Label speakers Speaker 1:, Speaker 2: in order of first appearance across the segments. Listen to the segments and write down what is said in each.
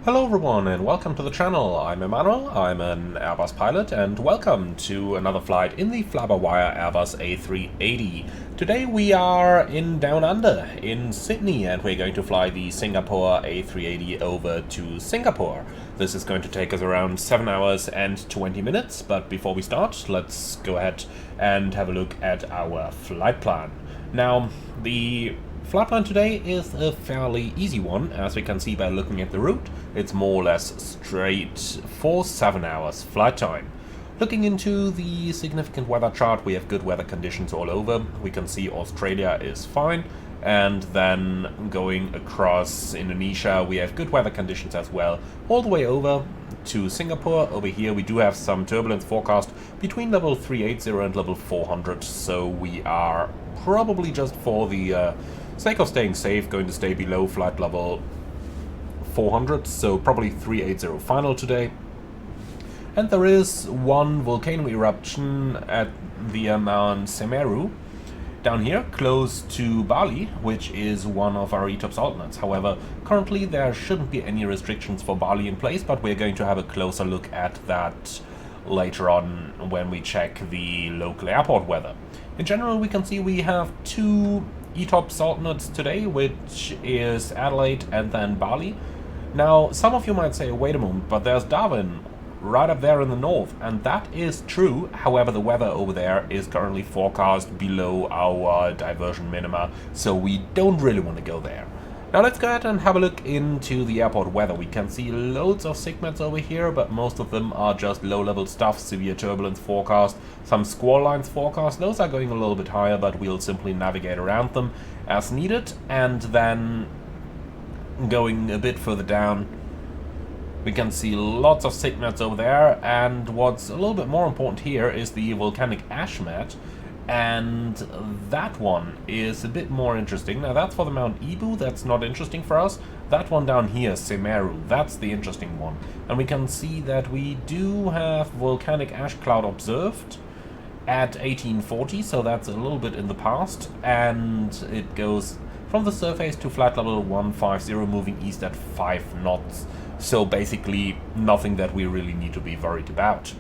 Speaker 1: Hello everyone and welcome to the channel. I'm Emmanuel, I'm an Airbus pilot, and welcome to another flight in the fly-by-wire Airbus A380. Today we are in Down Under in Sydney and we're going to fly the Singapore A380 over to Singapore. This is going to take us around 7 hours and 20 minutes, but before we start, let's go ahead and have a look at our flight plan. Now, the flight plan today is a fairly easy one, as we can see by looking at the route. It's more or less straight for 7 hours flight time. Looking into the significant weather chart, we have good weather conditions all over. We can see Australia is fine, and then going across Indonesia we have good weather conditions as well. All the way over to Singapore, over here we do have some turbulence forecast between level 380 and level 400, so we are probably just for the sake of staying safe going to stay below flight level 400, so probably 380 final today. And there is one volcano eruption at the Mount Semeru down here close to Bali, which is one of our ETOPS alternates. However, currently there shouldn't be any restrictions for Bali in place, but we're going to have a closer look at that later on when we check the local airport weather. In general, we can see we have two ETOPS alternates today, which is Adelaide and then Bali. Now, some of you might say, wait a moment, but there's Darwin right up there in the north, and that is true. However, the weather over there is currently forecast below our diversion minima, so we don't really want to go there. Now let's go ahead and have a look into the airport weather. We can see loads of SIGMATs over here, but most of them are just low-level stuff, severe turbulence forecast, some squall lines forecast. Those are going a little bit higher, but we'll simply navigate around them as needed. And then going a bit further down, we can see lots of SIGMATs over there, and what's a little bit more important here is the volcanic ash mat. And that one is a bit more interesting. Now that's for the Mount Ibu, that's not interesting for us. That one down here, Semeru, that's the interesting one. And we can see that we do have volcanic ash cloud observed at 1840, so that's a little bit in the past. And it goes from the surface to flight level 150, moving east at 5 knots. So basically nothing that we really need to be worried about.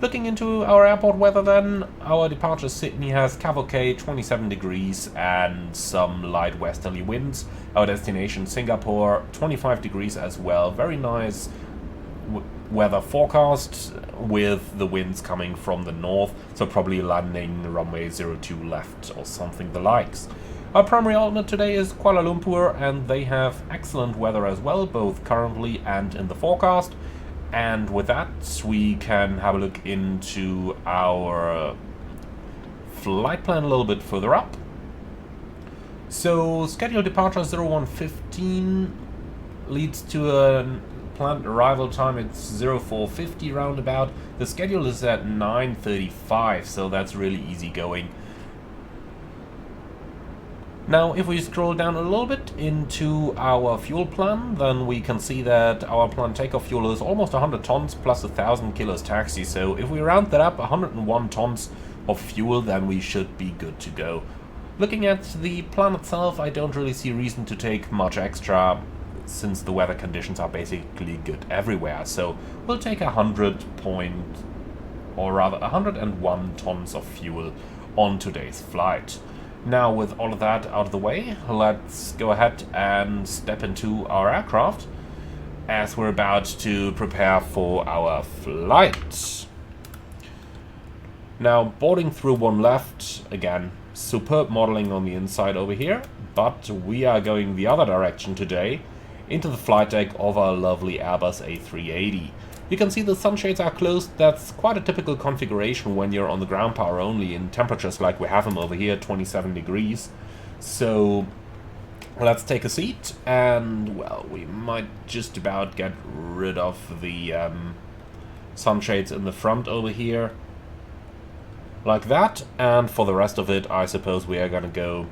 Speaker 1: Looking into our airport weather then, our departure Sydney has cavalcade 27 degrees and some light westerly winds. Our destination Singapore 25 degrees as well. Very nice weather forecast with the winds coming from the north, so probably landing runway 02 left or something the likes. Our primary alternate today is Kuala Lumpur, and they have excellent weather as well, both currently and in the forecast. And with that, we can have a look into our flight plan a little bit further up. So, scheduled departure 0115 leads to a planned arrival time. It's 0450 roundabout. The schedule is at 9:35, so that's really easy going. Now, if we scroll down a little bit into our fuel plan, then we can see that our planned takeoff fuel is almost 100 tons plus 1,000 kilos taxi. So if we round that up, 101 tons of fuel, then we should be good to go. Looking at the plan itself, I don't really see reason to take much extra, since the weather conditions are basically good everywhere. So we'll take 101 tons of fuel on today's flight. Now, with all of that out of the way, let's go ahead and step into our aircraft as we're about to prepare for our flight. Now, boarding through one left, again, superb modeling on the inside over here, but we are going the other direction today, into the flight deck of our lovely Airbus A380. You can see the sunshades are closed. That's quite a typical configuration when you're on the ground power only in temperatures like we have them over here, 27 degrees. So let's take a seat, and well, we might just about get rid of the sunshades in the front over here, like that. And for the rest of it, I suppose we are gonna go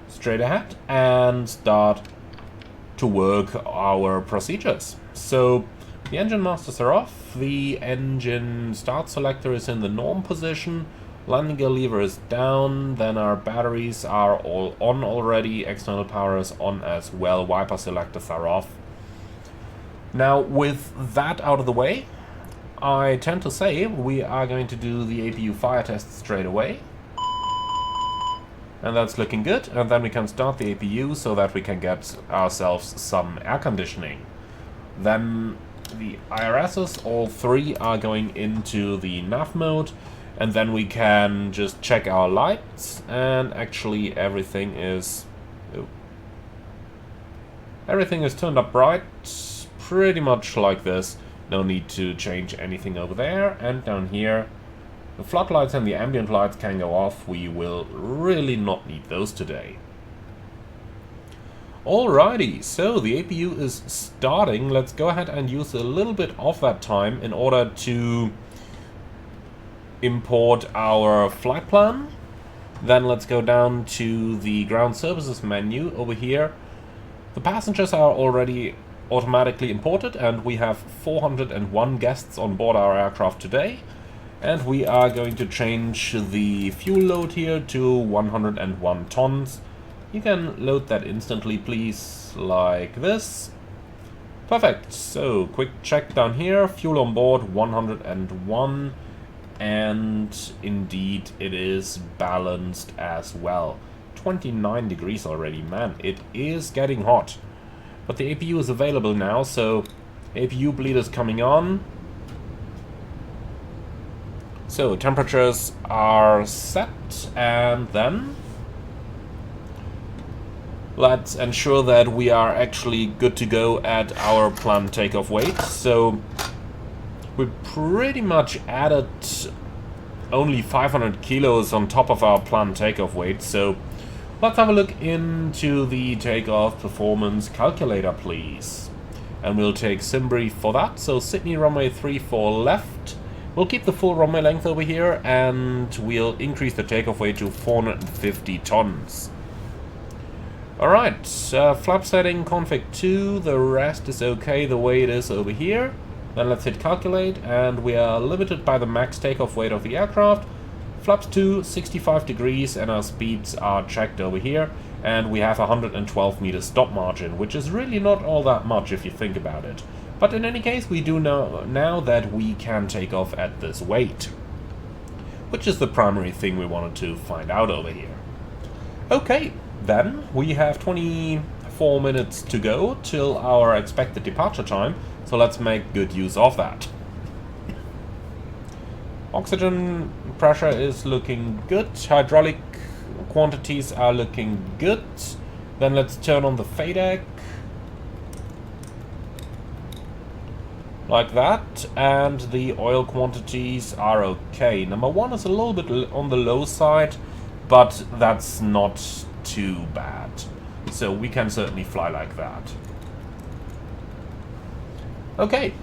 Speaker 1: straight ahead and start to work our procedures. So the engine masters are off, the engine start selector is in the norm position, landing gear lever is down, then our batteries are all on already, external power is on as well, wiper selectors are off. Now, with that out of the way, I tend to say we are going to do the APU fire test straight away. And that's looking good, and then we can start the APU so that we can get ourselves some air conditioning. Then the IRSs, all three, are going into the nav mode, and then we can just check our lights, and actually everything is turned up bright, pretty much like this. No need to change anything over there, and down here the floodlights and the ambient lights can go off. We will really not need those today. Alrighty, so the APU is starting. Let's go ahead and use a little bit of that time in order to import our flight plan. Then let's go down to the ground services menu over here. The passengers are already automatically imported, and we have 401 guests on board our aircraft today. And we are going to change the fuel load here to 101 tons. You can load that instantly, please, like this. Perfect. So, quick check down here. Fuel on board 101. And indeed, it is balanced as well. 29 degrees already. Man, it is getting hot. But the APU is available now, so APU bleed is coming on. So, temperatures are set, and then let's ensure that we are actually good to go at our planned takeoff weight. So, we pretty much added only 500 kilos on top of our planned takeoff weight. So, let's have a look into the takeoff performance calculator, please. And we'll take SimBrief for that. So, Sydney runway 34 left. We'll keep the full runway length over here, and we'll increase the takeoff weight to 450 tons. Alright, flap setting config 2, the rest is okay the way it is over here. Then let's hit calculate, and we are limited by the max takeoff weight of the aircraft. Flaps 2, 65 degrees, and our speeds are checked over here. And we have 112 meters stop margin, which is really not all that much if you think about it. But in any case, we do know now that we can take off at this weight, which is the primary thing we wanted to find out over here. Okay, then we have 24 minutes to go till our expected departure time, so let's make good use of that. Oxygen pressure is looking good, hydraulic quantities are looking good. Then let's turn on the FADEC. Like that, and the oil quantities are okay. Number one is a little bit on the low side, but that's not too bad. So we can certainly fly like that. Okay.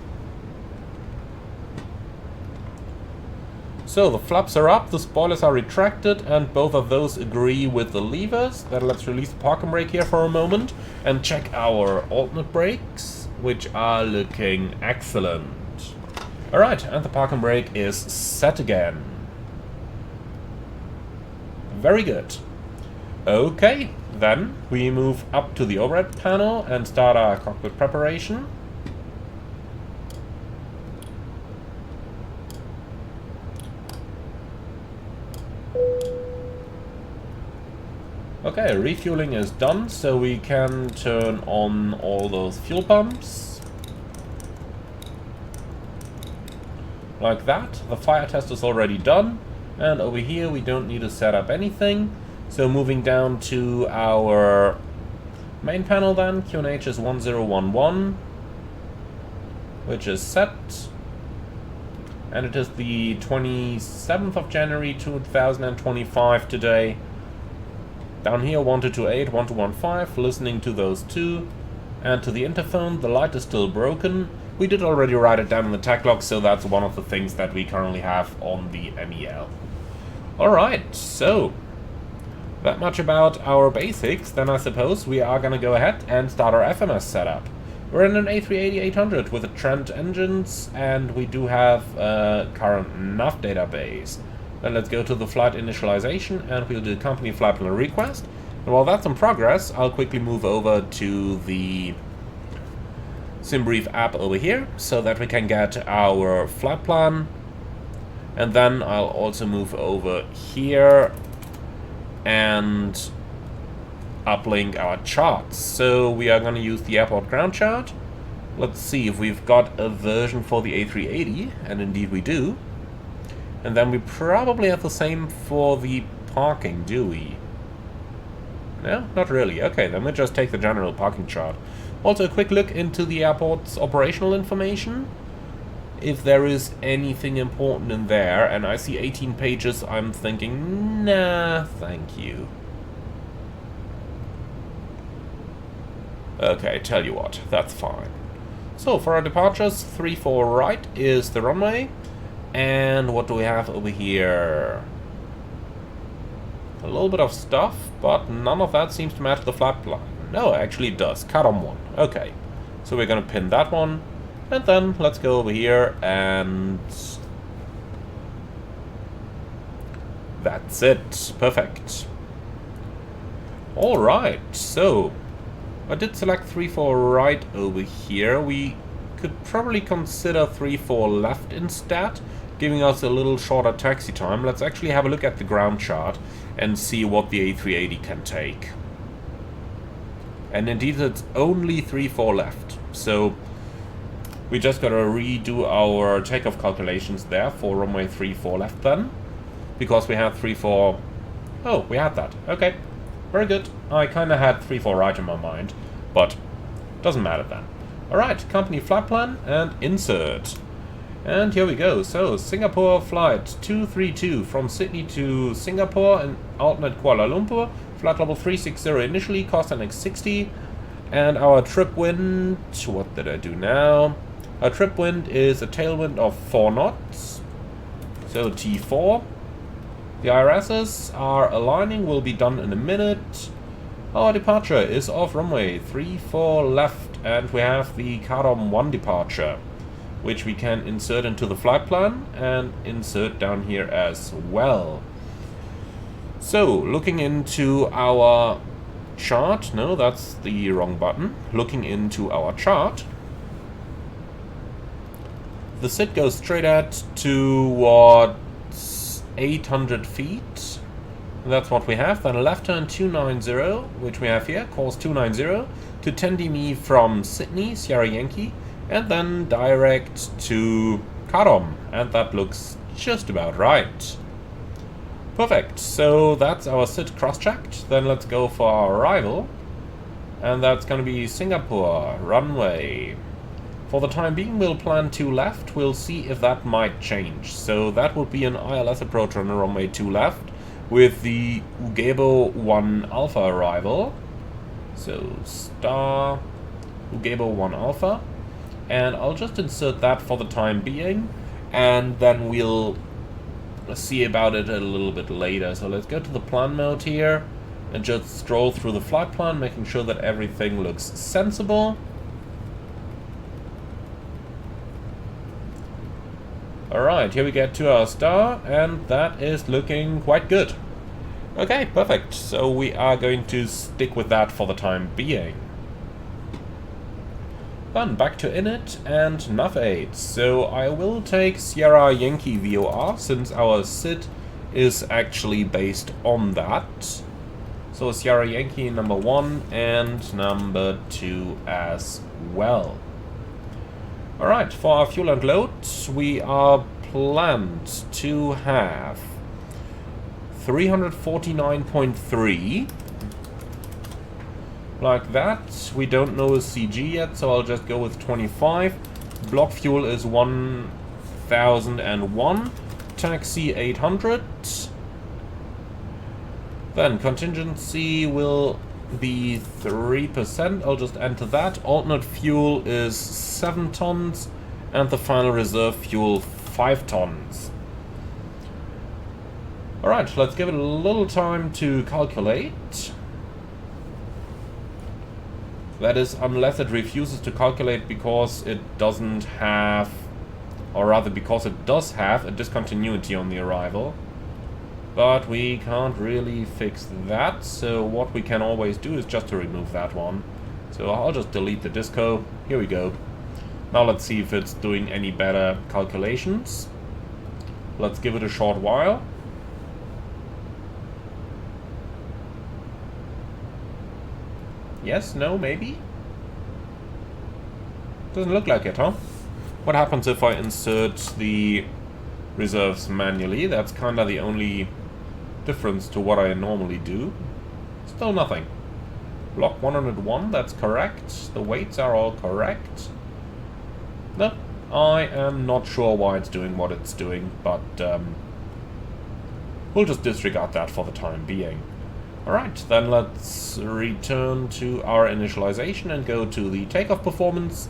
Speaker 1: So the flaps are up, the spoilers are retracted, and both of those agree with the levers. Then let's release the parking brake here for a moment and check our alternate brakes, which are looking excellent. Alright, and the parking brake is set again. Very good. Okay, then we move up to the overhead panel and start our cockpit preparation. Okay, refueling is done, so we can turn on all those fuel pumps. Like that. The fire test is already done. And over here we don't need to set up anything. So moving down to our main panel then, QNH is 1011, which is set. And it is the 27th of January 2025 today. Down here 1228, 1215, listening to those two. And to the interphone, the light is still broken. We did already write it down in the tech log, so that's one of the things that we currently have on the MEL. Alright, so that much about our basics. Then I suppose we are gonna go ahead and start our FMS setup. We're in an A380-800 with the Trent engines, and we do have a current nav database. Then let's go to the flight initialization, and we'll do company flight plan request. And while that's in progress, I'll quickly move over to the SimBrief app over here so that we can get our flight plan. And then I'll also move over here and uplink our charts. So we are going to use the airport ground chart. Let's see if we've got a version for the A380, and indeed we do. And then we probably have the same for the parking, do we? No, not really. Okay, then we'll just take the general parking chart. Also, a quick look into the airport's operational information. If there is anything important in there, and I see 18 pages, I'm thinking, nah, thank you. Okay, tell you what, that's fine. So, for our departures, 34 right is the runway. And what do we have over here? A little bit of stuff, but none of that seems to match the flight plan. No, actually it does. Cut on one. Okay, so we're gonna pin that one. And then let's go over here and that's it. Perfect. Alright, so I did select 3-4 right over here. We could probably consider 3-4 left instead, giving us a little shorter taxi time. Let's actually have a look at the ground chart and see what the A380 can take. And indeed it's only 3-4 left. So we just gotta redo our takeoff calculations there for runway 3-4 left then. Because we had 3-4... Oh, we had that. Okay. Very good. I kinda had 3-4 right in my mind. But doesn't matter then. Alright, company flight plan and insert. And here we go. So, Singapore flight 232 from Sydney to Singapore and alternate Kuala Lumpur. Flight level 360 initially, cost an X60. And our trip wind... What did I do now? Our trip wind is a tailwind of 4 knots, so T4. The IRSs are aligning, will be done in a minute. Our departure is off runway 34 left, and we have the Cardom 1 departure, which we can insert into the flight plan and insert down here as well. So, looking into our chart, no, that's the wrong button. Looking into our chart, the SID goes straight at towards 800 feet. That's what we have. Then a left turn 290, which we have here, course 290, to 10 dB from Sydney, Sierra Yankee, and then direct to Cardom. And that looks just about right. Perfect. So that's our SID cross-checked. Then let's go for our arrival. And that's going to be Singapore, runway. For the time being, we'll plan 2 left. We'll see if that might change. So that would be an ILS approach on a runway 2 left with the Ugebo 1 Alpha arrival. So star Ugebo 1 Alpha. And I'll just insert that for the time being. And then we'll see about it a little bit later. So let's go to the plan mode here and just scroll through the flight plan, making sure that everything looks sensible. Alright, here we get to our star, and that is looking quite good. Okay, perfect. So we are going to stick with that for the time being. Then back to init and nav aids. So I will take Sierra Yankee VOR, since our SID is actually based on that. So Sierra Yankee number 1 and number 2 as well. Alright, for our fuel and load, we are planned to have 349.3. Like that. We don't know a CG yet, so I'll just go with 25. Block fuel is 1001. Taxi 800. Then contingency will be 3%. I'll just enter that. Alternate fuel is 7 tons. And the final reserve fuel 5 tons. Alright, let's give it a little time to calculate. That is, unless it refuses to calculate because it doesn't have, or rather because it does have, a discontinuity on the arrival. But we can't really fix that, so what we can always do is just to remove that one. So I'll just delete the disco. Here we go. Now let's see if it's doing any better calculations. Let's give it a short while. Yes, no, maybe? Doesn't look like it, huh? What happens if I insert the reserves manually? That's kind of the only difference to what I normally do. Still nothing. Block 101, that's correct. The weights are all correct. No, I am not sure why it's doing what it's doing, but we'll just disregard that for the time being. Alright, then let's return to our initialization and go to the takeoff performance.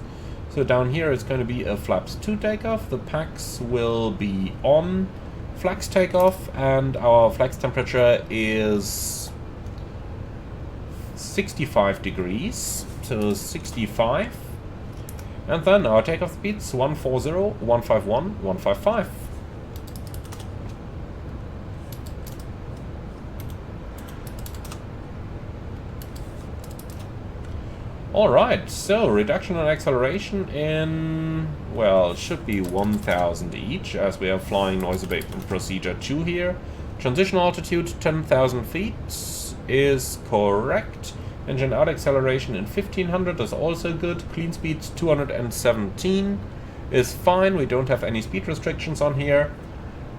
Speaker 1: So down here it's going to be a flaps 2 takeoff, the packs will be on flex takeoff, and our flex temperature is 65 degrees, so 65. And then our takeoff speeds 140, 151, 155. Alright, so reduction and acceleration in, well, it should be 1000 each, as we are flying noise abatement procedure 2 here. Transition altitude 10,000 feet is correct. Engine out acceleration in 1500 is also good. Clean speed 217 is fine. We don't have any speed restrictions on here.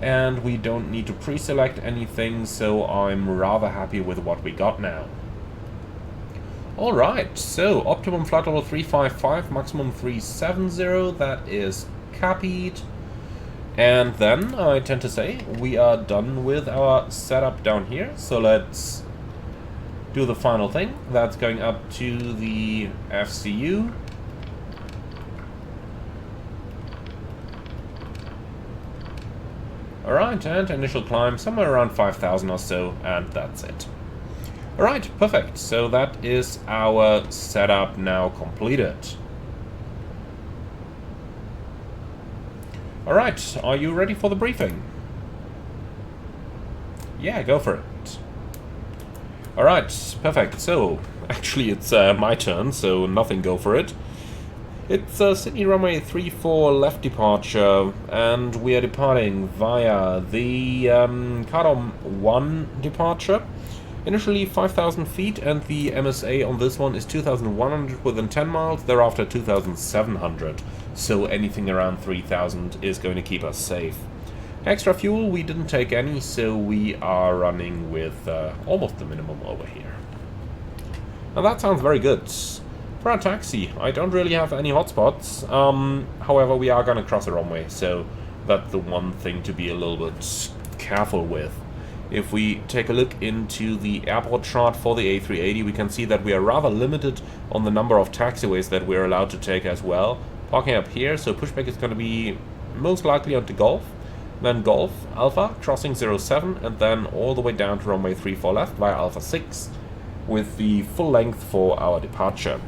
Speaker 1: And we don't need to pre-select anything, so I'm rather happy with what we got now. Alright, so optimum flight level 355, maximum 370, that is copied. And then I tend to say we are done with our setup down here, so let's do the final thing. That's going up to the FCU. Alright, and initial climb somewhere around 5,000 or so, and that's it. Alright, perfect. So that is our setup now completed. Alright, are you ready for the briefing? Yeah, go for it. Alright, perfect. So, actually it's my turn, so nothing, go for it. It's Sydney runway 34 left departure, and we are departing via the Cardom 1 departure. Initially 5,000 feet, and the MSA on this one is 2,100 within 10 miles, thereafter 2,700. So anything around 3,000 is going to keep us safe. Extra fuel, we didn't take any, so we are running with almost the minimum over here. Now that sounds very good. For our taxi, I don't really have any hotspots. However, we are going to cross a runway, so that's the one thing to be a little bit careful with. If we take a look into the airport chart for the A380, we can see that we are rather limited on the number of taxiways that we're allowed to take as well. Parking up here, so pushback is going to be most likely onto Golf, then Golf, Alpha, crossing 07, and then all the way down to runway 34 left via Alpha 6, with the full length for our departure.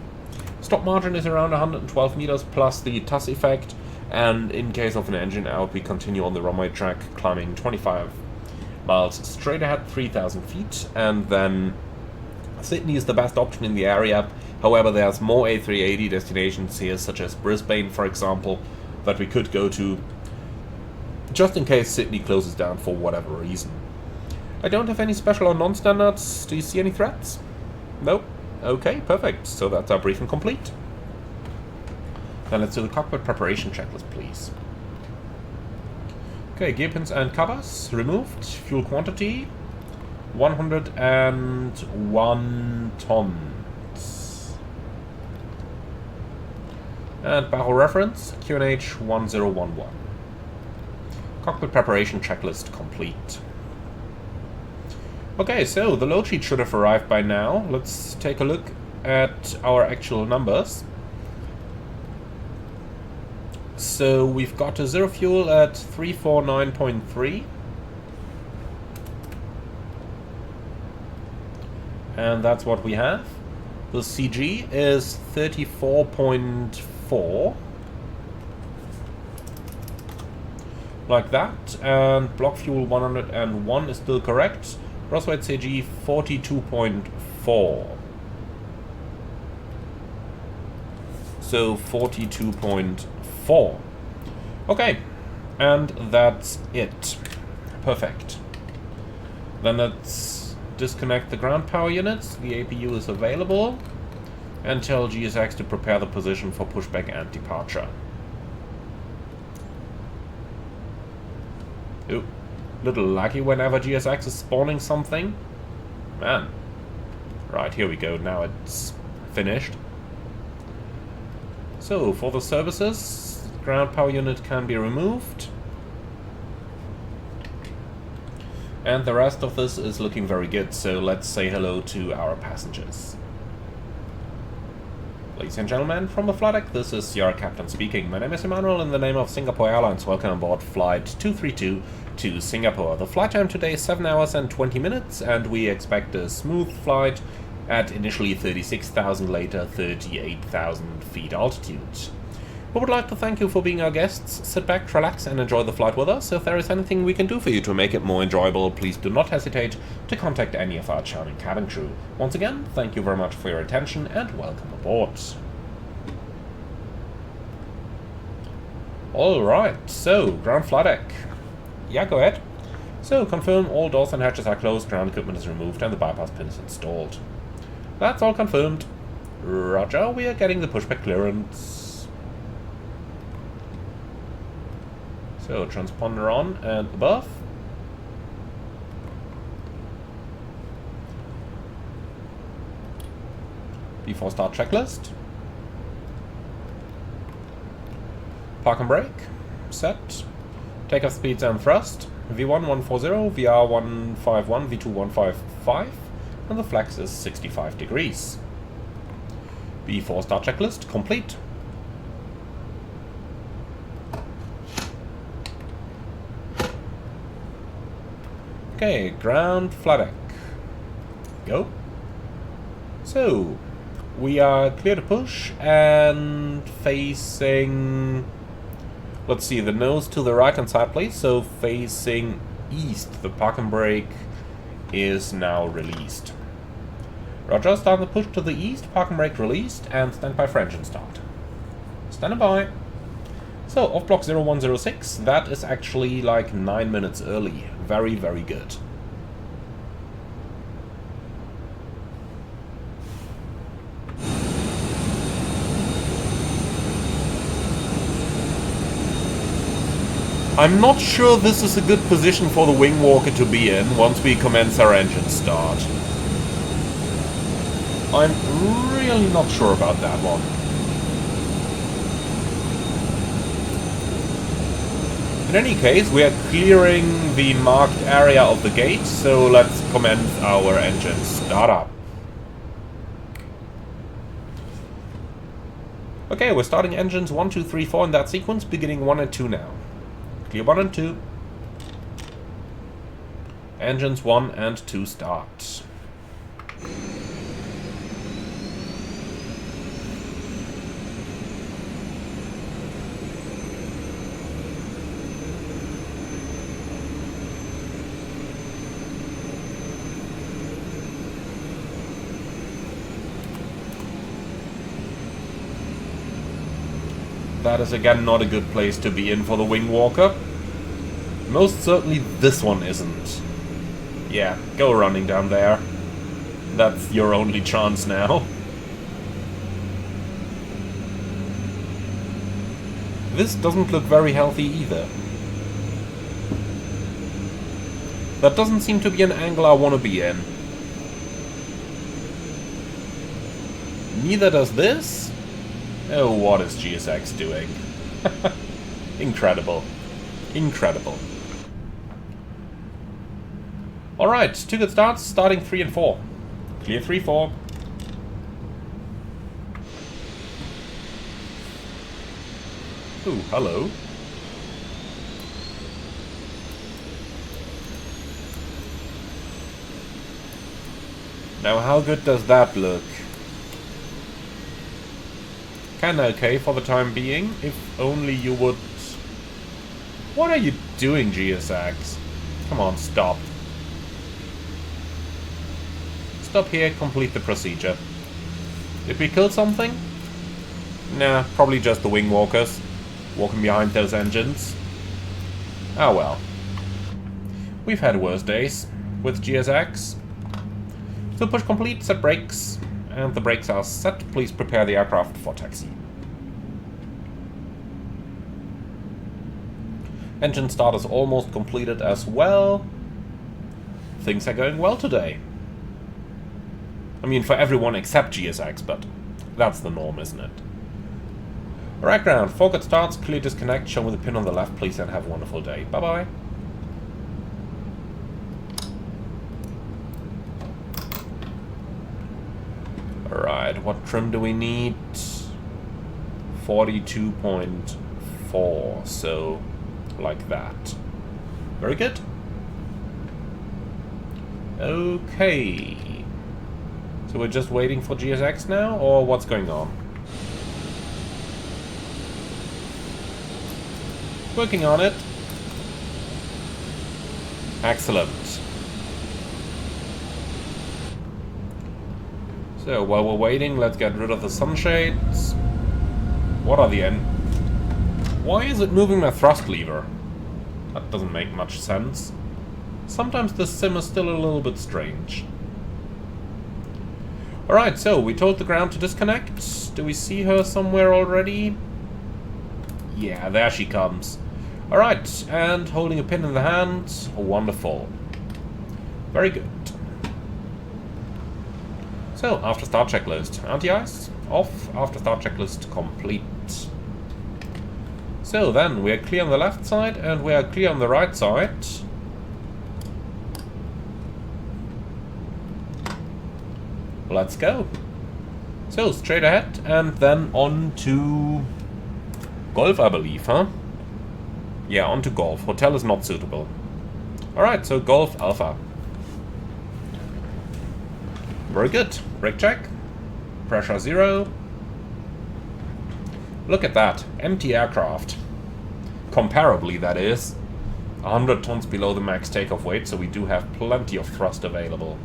Speaker 1: Stop margin is around 112 meters plus the TUS effect, and in case of an engine out, we continue on the runway track, climbing 25 miles straight ahead, 3,000 feet, and then Sydney is the best option in the area. However, there's more A380 destinations here, such as Brisbane, for example, that we could go to, just in case Sydney closes down for whatever reason. I don't have any special or non-standards. Do you see any threats? Nope. Okay, perfect. So that's our briefing complete. Then let's do the cockpit preparation checklist, please. Okay, gear pins and covers removed. Fuel quantity 101 tons. And barrel reference QNH 1011. Cockpit preparation checklist complete. Okay, so the load sheet should have arrived by now. Let's take a look at our actual numbers. So we've got a zero fuel at 349.3. And that's what we have. The CG is 34.4. Like that. And block fuel 101 is still correct. Gross weight CG 42.4. So 42.4. Okay, and that's it. Perfect. Then let's disconnect the ground power units. The APU is available. And tell GSX to prepare the position for pushback and departure. Ooh, little lucky whenever GSX is spawning something. Man. Right, here we go. Now it's finished. So, for the services, ground power unit can be removed. And the rest of this is looking very good, so let's say hello to our passengers. Ladies and gentlemen, from the flight deck, this is your captain speaking. My name is Emmanuel. In the name of Singapore Airlines, welcome aboard flight 232 to Singapore. The flight time today is 7 hours and 20 minutes, and we expect a smooth flight at initially 36,000, later 38,000 feet altitude. We would like to thank you for being our guests. Sit back, relax, and enjoy the flight with us. If there is anything we can do for you to make it more enjoyable, please do not hesitate to contact any of our charming cabin crew. Once again, thank you very much for your attention and welcome aboard. Alright, so, ground flight deck. Yeah, go ahead. So, confirm all doors and hatches are closed, ground equipment is removed, and the bypass pin is installed. That's all confirmed. Roger, we are getting the pushback clearance. So, transponder on and above. Before start checklist. Park and brake. Set. Takeoff speeds and thrust. V1 140, VR 151, V2 155. And the flex is 65 degrees. Before start checklist complete. Okay, ground flight deck. Go. So, we are clear to push and facing... Let's see, the nose to the right hand side, please. So, facing east. The park and brake is now released. Roger, start the push to the east, park and brake released, and stand by for engine start. Stand by. So, off block 0106, that is actually like 9 minutes early. Very, very good. I'm not sure this is a good position for the wing walker to be in once we commence our engine start. I'm really not sure about that one. In any case, we are clearing the marked area of the gate, so let's commence our engine startup. Okay, we're starting engines 1, 2, 3, 4 in that sequence, beginning 1 and 2 now. Clear 1 and 2. Engines 1 and 2 start. That is again not a good place to be in for the wing walker. Most certainly this one isn't. Yeah, go running down there. That's your only chance now. This doesn't look very healthy either. That doesn't seem to be an angle I want to be in. Neither does this. Oh, what is GSX doing? Incredible. Incredible. Alright, 2 good starts, starting 3 and 4. Clear 3, 4. Ooh, hello. Now, how good does that look? Kinda okay for the time being, if only you would... What are you doing, GSX? Come on, stop. Stop here, complete the procedure. Did we kill something? Nah, probably just the wing walkers walking behind those engines. Ah well. We've had worse days with GSX. So push complete, set brakes, and the brakes are set. Please prepare the aircraft for taxi. Engine start is almost completed as well. Things are going well today. I mean, for everyone except GSX, but that's the norm, isn't it? Right ground, forward starts, clear disconnect, show me the pin on the left, please, and have a wonderful day. Bye-bye. Alright, what trim do we need? 42.4, so like that. Very good. Okay. So we're just waiting for GSX now, or what's going on? Working on it. Excellent. So while we're waiting, let's get rid of the sunshades. What are the end? Why is it moving my thrust lever? That doesn't make much sense. Sometimes this sim is still a little bit strange. Alright, so we told the ground to disconnect. Do we see her somewhere already? Yeah, there she comes. Alright, and holding a pin in the hand. Wonderful. Very good. So, after start checklist. Anti-ice off, after start checklist complete. So then, we are clear on the left side and we are clear on the right side. Let's go. So, straight ahead and then on to Golf, I believe, huh? Yeah, on to Golf. Hotel is not suitable. Alright, so Golf Alpha. Very good. Brake check. Pressure 0. Look at that. Empty aircraft. Comparably, that is. 100 tons below the max takeoff weight, so we do have plenty of thrust available.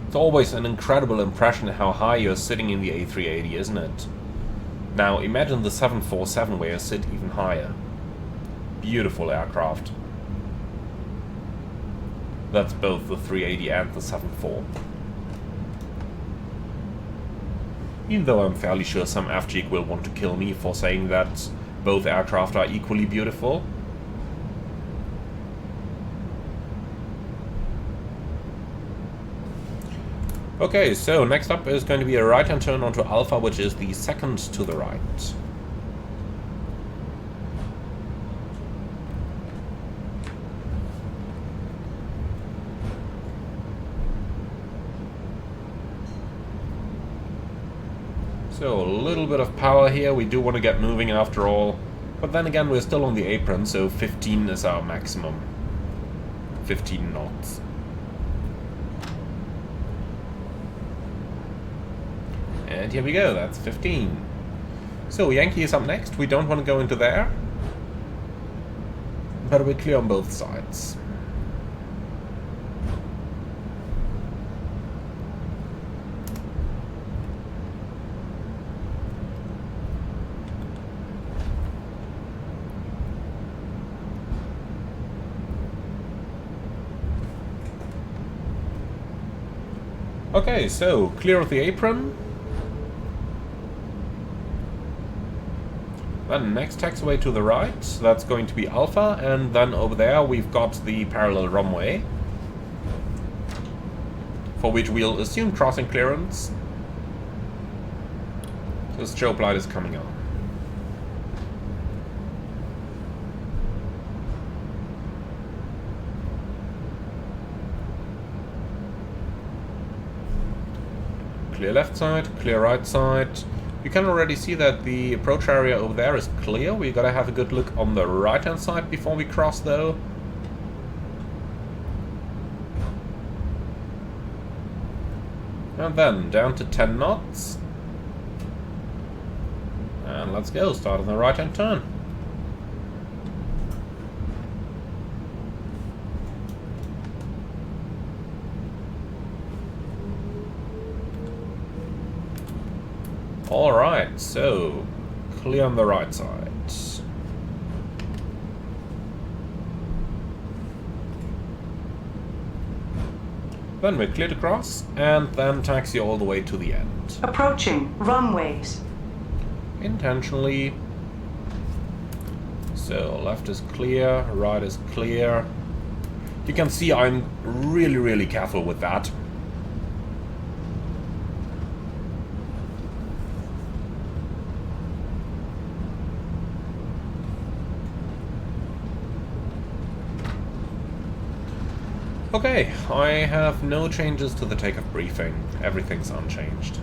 Speaker 1: It's always an incredible impression how high you're sitting in the A380, isn't it? Now imagine the 747 where you sit even higher. Beautiful aircraft. That's both the 380 and the 74. Even though I'm fairly sure some FGeek will want to kill me for saying that both aircraft are equally beautiful. Okay, so next up is going to be a right-hand turn onto Alpha, which is the second to the right. So a little bit of power here, we do want to get moving after all. But then again, we're still on the apron, so 15 is our maximum. 15 knots. And here we go, that's 15. So Yankee is up next, we don't want to go into there. But we're clear on both sides. Okay, so clear of the apron. Then next taxiway to the right, that's going to be Alpha, and then over there we've got the parallel runway, for which we'll assume crossing clearance. So strobe light is coming on. Clear left side, clear right side. You can already see that the approach area over there is clear. We gotta have a good look on the right hand side before we cross though. And then down to 10 knots. And let's go, start on the right-hand turn. Alright, so clear on the right side. Then we clear to cross, and then taxi all the way to the end.
Speaker 2: Approaching runways.
Speaker 1: Intentionally. So left is clear, right is clear. You can see I'm really careful with that. Okay, I have no changes to the takeoff briefing. Everything's unchanged.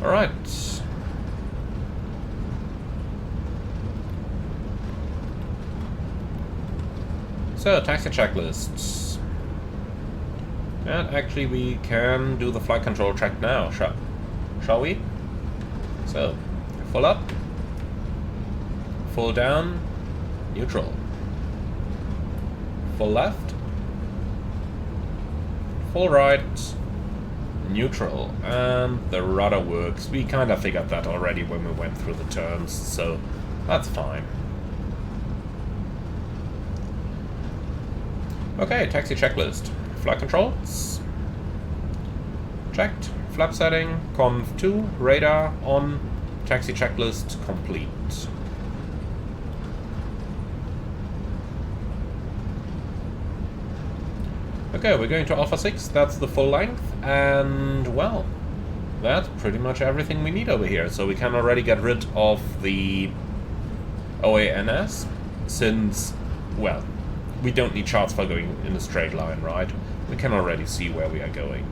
Speaker 1: Alright. So, taxi checklists. And actually we can do the flight control check now, shall we? So, full up, full down, neutral, full left, full right, neutral, and the rudder works. We kind of figured that already when we went through the turns, so that's fine. Okay, taxi checklist. Flight controls. Checked. Flap setting. Conv 2. Radar on. Taxi checklist complete. Okay, we're going to Alpha 6. That's the full length. And, well, that's pretty much everything we need over here. So we can already get rid of the OANS since, well, we don't need charts for going in a straight line, right? We can already see where we are going.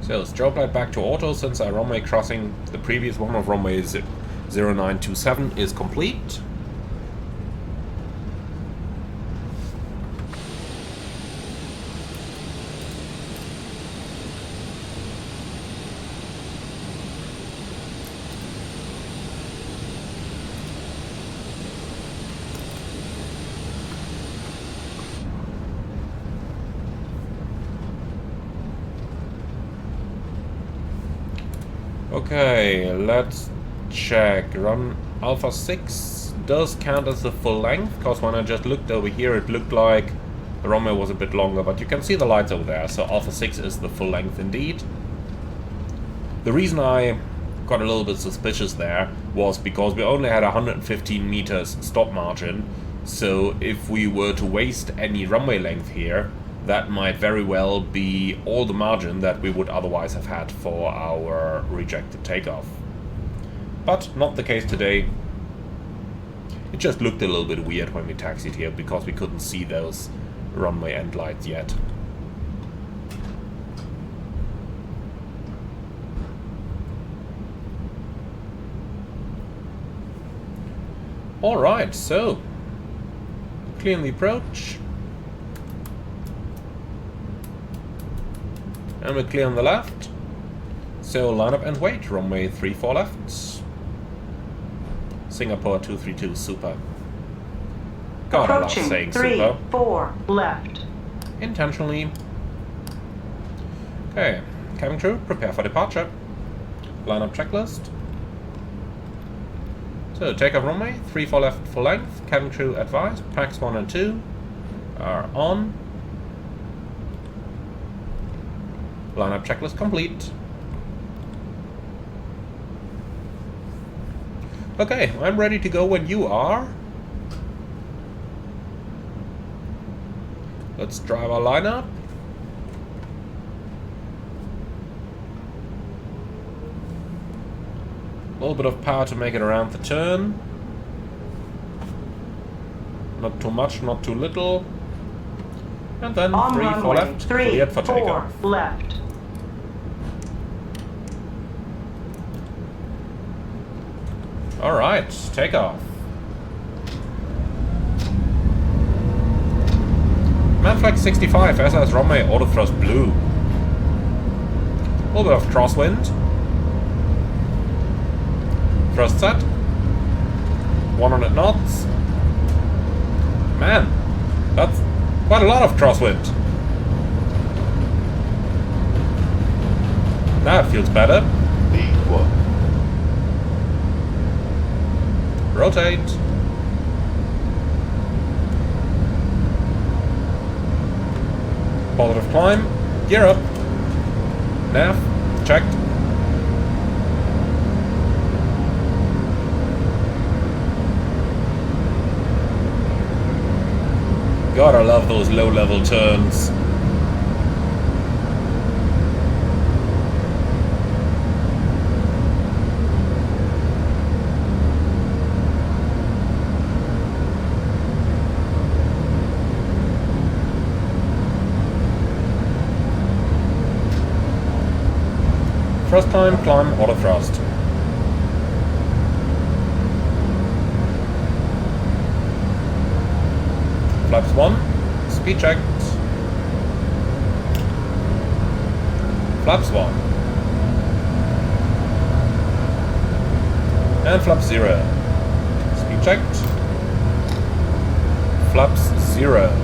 Speaker 1: So, strobe light back to auto since our runway crossing, the previous one of runway 0927 is complete. Okay, let's check. Run Alpha 6 does count as the full length, because when I just looked over here it looked like the runway was a bit longer, but you can see the lights over there, so Alpha 6 is the full length indeed. The reason I got a little bit suspicious there was because we only had 115 meters stop margin, so if we were to waste any runway length here, that might very well be all the margin that we would otherwise have had for our rejected takeoff. But not the case today. It just looked a little bit weird when we taxied here because we couldn't see those runway end lights yet. Alright, so clear the approach. And we're clear on the left. So line up and wait. Runway 34 left. Singapore 232 super. God, I love saying super.
Speaker 2: 34 left.
Speaker 1: Intentionally. Okay. Cabin crew, prepare for departure. Line up checklist. So takeoff runway 34 left full length. Cabin crew advised. Packs 1 and 2 are on. Lineup checklist complete. Okay, I'm ready to go when you are. Let's drive our lineup. A little bit of power to make it around the turn. Not too much, not too little. And then
Speaker 2: on
Speaker 1: 3 for left,
Speaker 2: 3,
Speaker 1: cleared for
Speaker 2: 4
Speaker 1: takeoff.
Speaker 2: left.
Speaker 1: Alright, takeoff. Manflag 65, SS runway, auto thrust blue. A little bit of crosswind. Thrust set. 100 knots. Man, that's quite a lot of crosswind. That feels better.
Speaker 3: Lead 1.
Speaker 1: Rotate. Positive climb. Gear up. Nav. Checked. God, I love those low-level turns. Thrust climb, auto thrust. Flaps 1, speed checked. Flaps 1. And flaps 0. Speed checked. Flaps 0.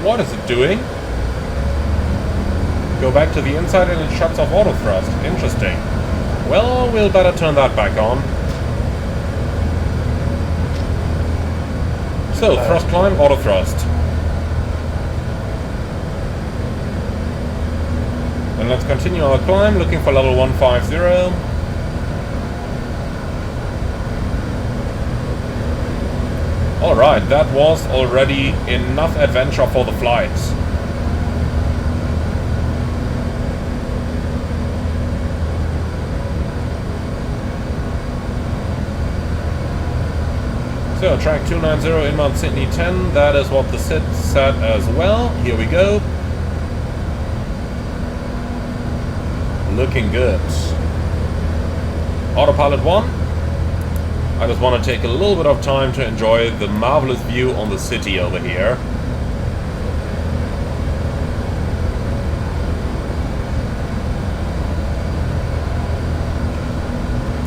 Speaker 1: What is it doing? Go back to the inside and it shuts off auto thrust. Interesting. Well, we'll better turn that back on. So, thrust climb, auto thrust. And let's continue our climb, looking for level 150. Alright, that was already enough adventure for the flight. So, track 290 inbound Sydney 10, that is what the SID said as well. Here we go. Looking good. Autopilot 1. I just want to take a little bit of time to enjoy the marvelous view on the city over here.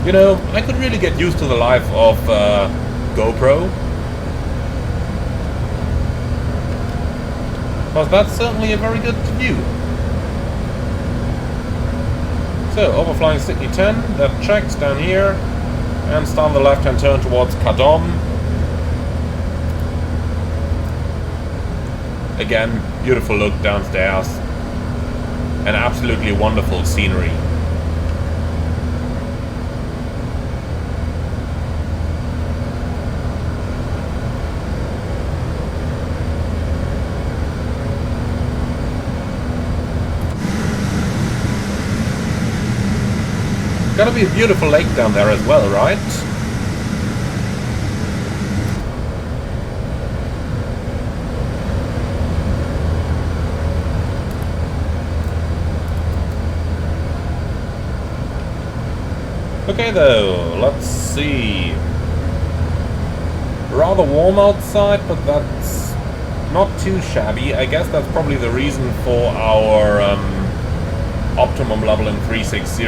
Speaker 1: You know, I could really get used to the life of GoPro. Because that's certainly a very good view. So, overflying Sydney 10, that checks down here. And start the left-hand turn towards Kadom. Again, beautiful look downstairs. And absolutely wonderful scenery. Gotta be a beautiful lake down there as well, right? Okay though, let's see. Rather warm outside, but that's not too shabby. I guess that's probably the reason for our optimum level in 360.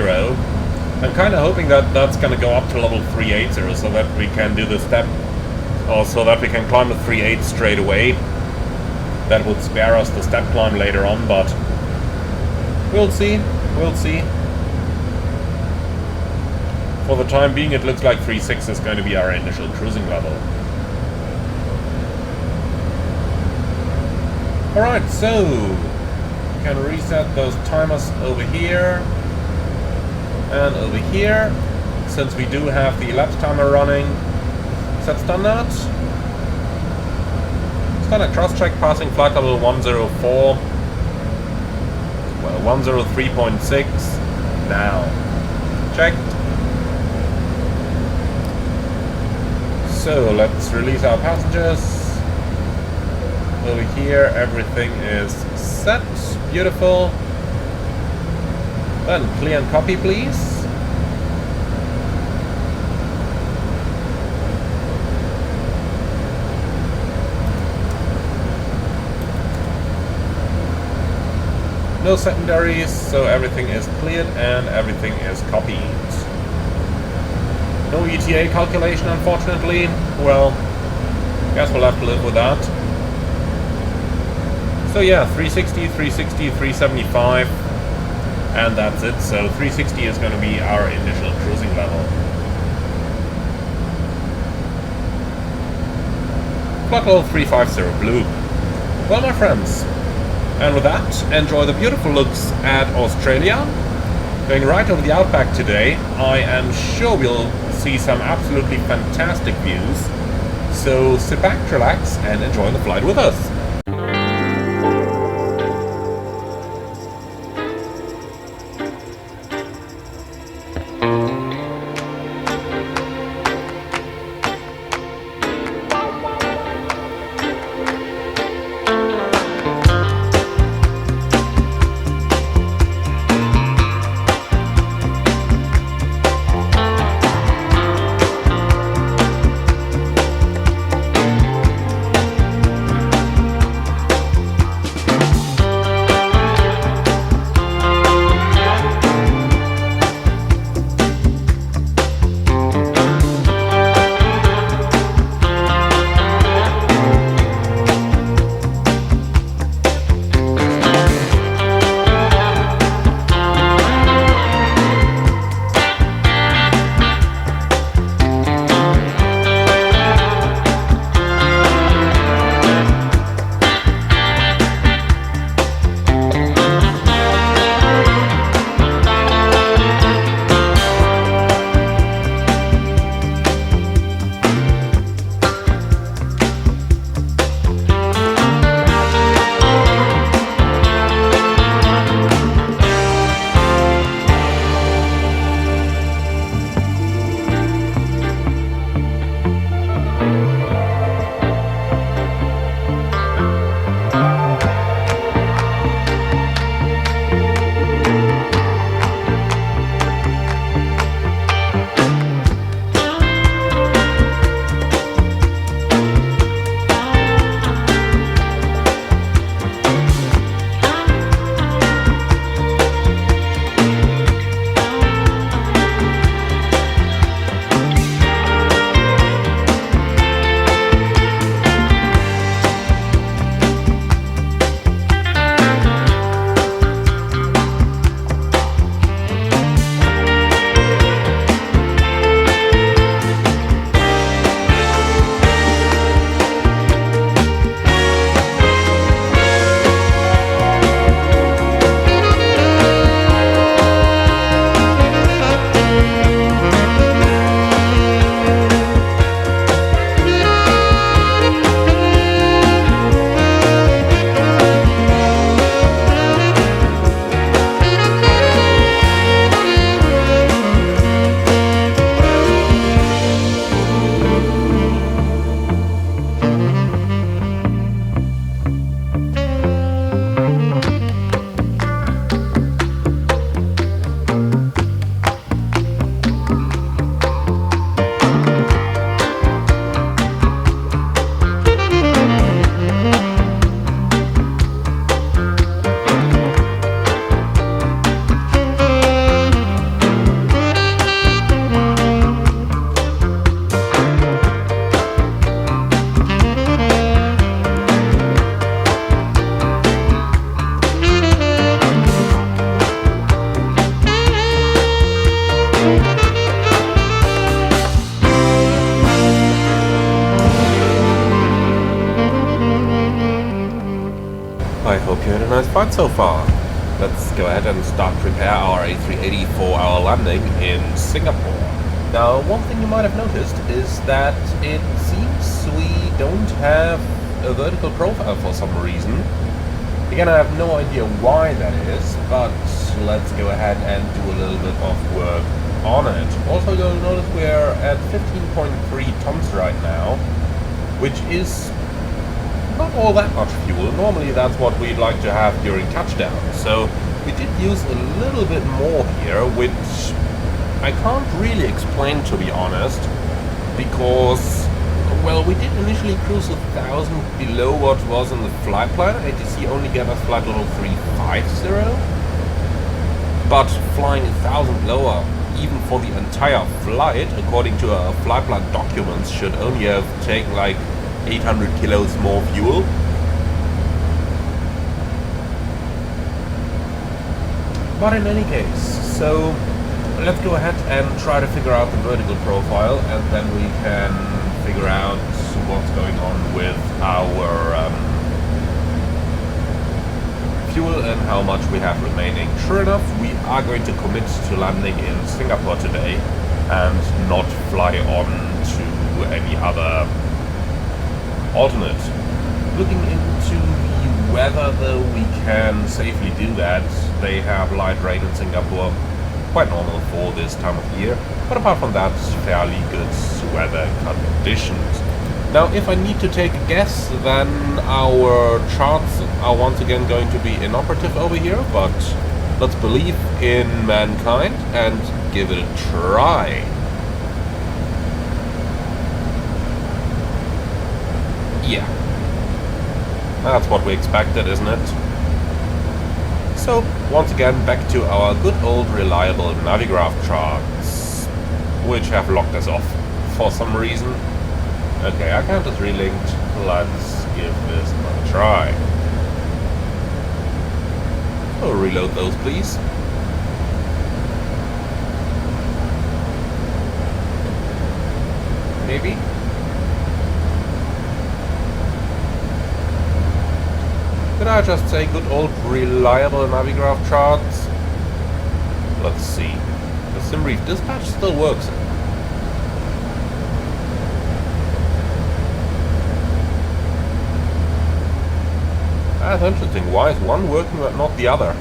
Speaker 1: I'm kind of hoping that that's going to go up to level 380 so that we can do the step, or so that we can climb the 3.8 straight away. That would spare us the step climb later on, but we'll see, we'll see. For the time being, it looks like 3.6 is going to be our initial cruising level. Alright, so we can reset those timers over here. And over here, since we do have the elapsed timer running, Set standard. Standard cross-check passing flight level 104. Well, 103.6. Now. Checked. So let's release our passengers. Over here everything is set. Beautiful. Then clear and copy, please. No secondaries, so everything is cleared and everything is copied. No ETA calculation, unfortunately. Well, guess we'll have to live with that. So yeah, 360, 360, 375, and that's it. So 360 is going to be our initial cruising level. Flight level 350 blue. Well, my friends, and with that, enjoy the beautiful looks at Australia. Going right over the outback today, I am sure we'll see some absolutely fantastic views. So sit back, relax, and enjoy the flight with us. I hope you had a nice flight so far. Let's go ahead and start prepare our A380 for our landing in Singapore. Now, one thing you might have noticed is that it seems we don't have a vertical profile for some reason. Again, I have no idea why that is, but let's go ahead and do a little bit of work on it. Also, you'll notice we're at 15.3 tons right now, which is not all that much fuel. Normally that's what we'd like to have during touchdown. So we did use a little bit more here, which I can't really explain, to be honest, because, well, we did initially cruise 1,000 below what was in the flight plan. ATC only gave us flight level 350, but flying 1,000 lower, even for the entire flight, according to our flight plan documents, should only have taken like 800 kilos more fuel. But in any case, so let's go ahead and try to figure out the vertical profile, and then we can figure out what's going on with our fuel and how much we have remaining. Sure enough, we are going to commit to landing in Singapore today and not fly on to any other alternate. Looking into the weather, though, we can safely do that. They have light rain in Singapore, quite normal for this time of year, but apart from that, fairly good weather conditions. Now, if I need to take a guess, then our charts are once again going to be inoperative over here, but let's believe in mankind and give it a try. Yeah, that's what we expected, isn't it? So, once again, back to our good old reliable Navigraph charts, which have locked us off for some reason. Okay, our count is relinked. Let's give this another try. Oh, reload those, please. Maybe. Did I just say good old reliable Navigraph charts? Let's see. The SimBrief dispatch still works. That's interesting. Why is one working but not the other?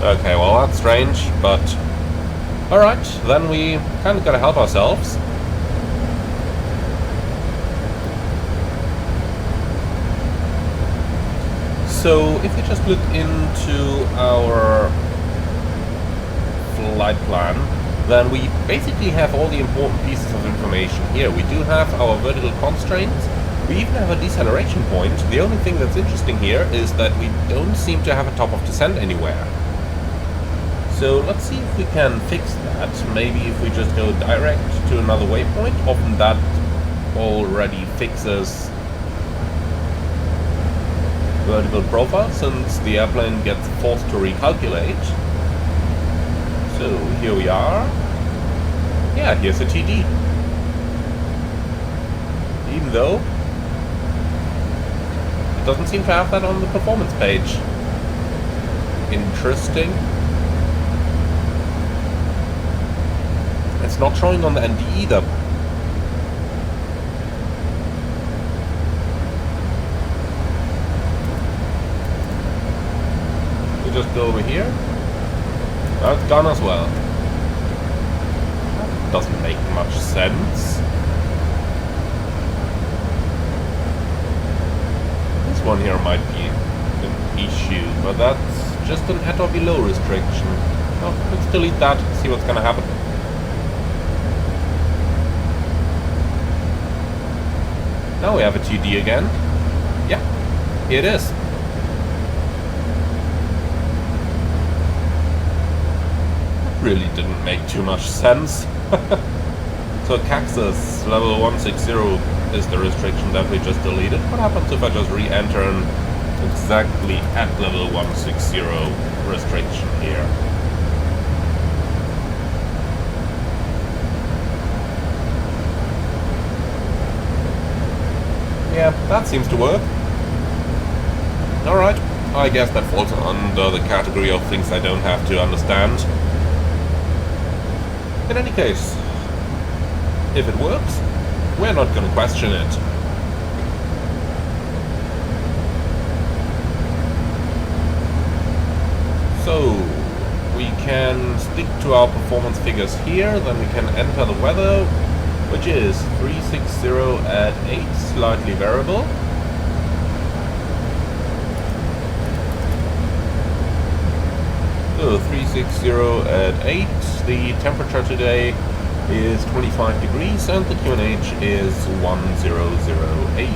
Speaker 1: Okay, well that's strange, but alright, then we kind of gotta help ourselves. So, if we just look into our flight plan, then we basically have all the important pieces of information here. We do have our vertical constraints, we even have a deceleration point. The only thing that's interesting here is that we don't seem to have a top of descent anywhere. So let's see if we can fix that. Maybe if we just go direct to another waypoint, often that already fixes vertical profile, since the airplane gets forced to recalculate. So here we are. Yeah, here's a TD. Even though it doesn't seem to have that on the performance page. Interesting. It's not showing on the ND either. Just go over here. That's gone as well. That doesn't make much sense. This one here might be an issue, but that's just an at or below restriction. Oh, let's delete that, see what's gonna happen. Now we have a TD again. Yeah, here it is. Really didn't make too much sense. So Caxus level 160 is the restriction that we just deleted. What happens if I just re-enter and exactly at level 160 restriction here? Yeah, that seems to work. Alright, I guess that falls under the category of things I don't have to understand. In any case, if it works, we're not gonna question it. So, we can stick to our performance figures here, then we can enter the weather, which is 360 at 8, slightly variable. So 360 at 8, the temperature today is 25 degrees and the QNH is 1008.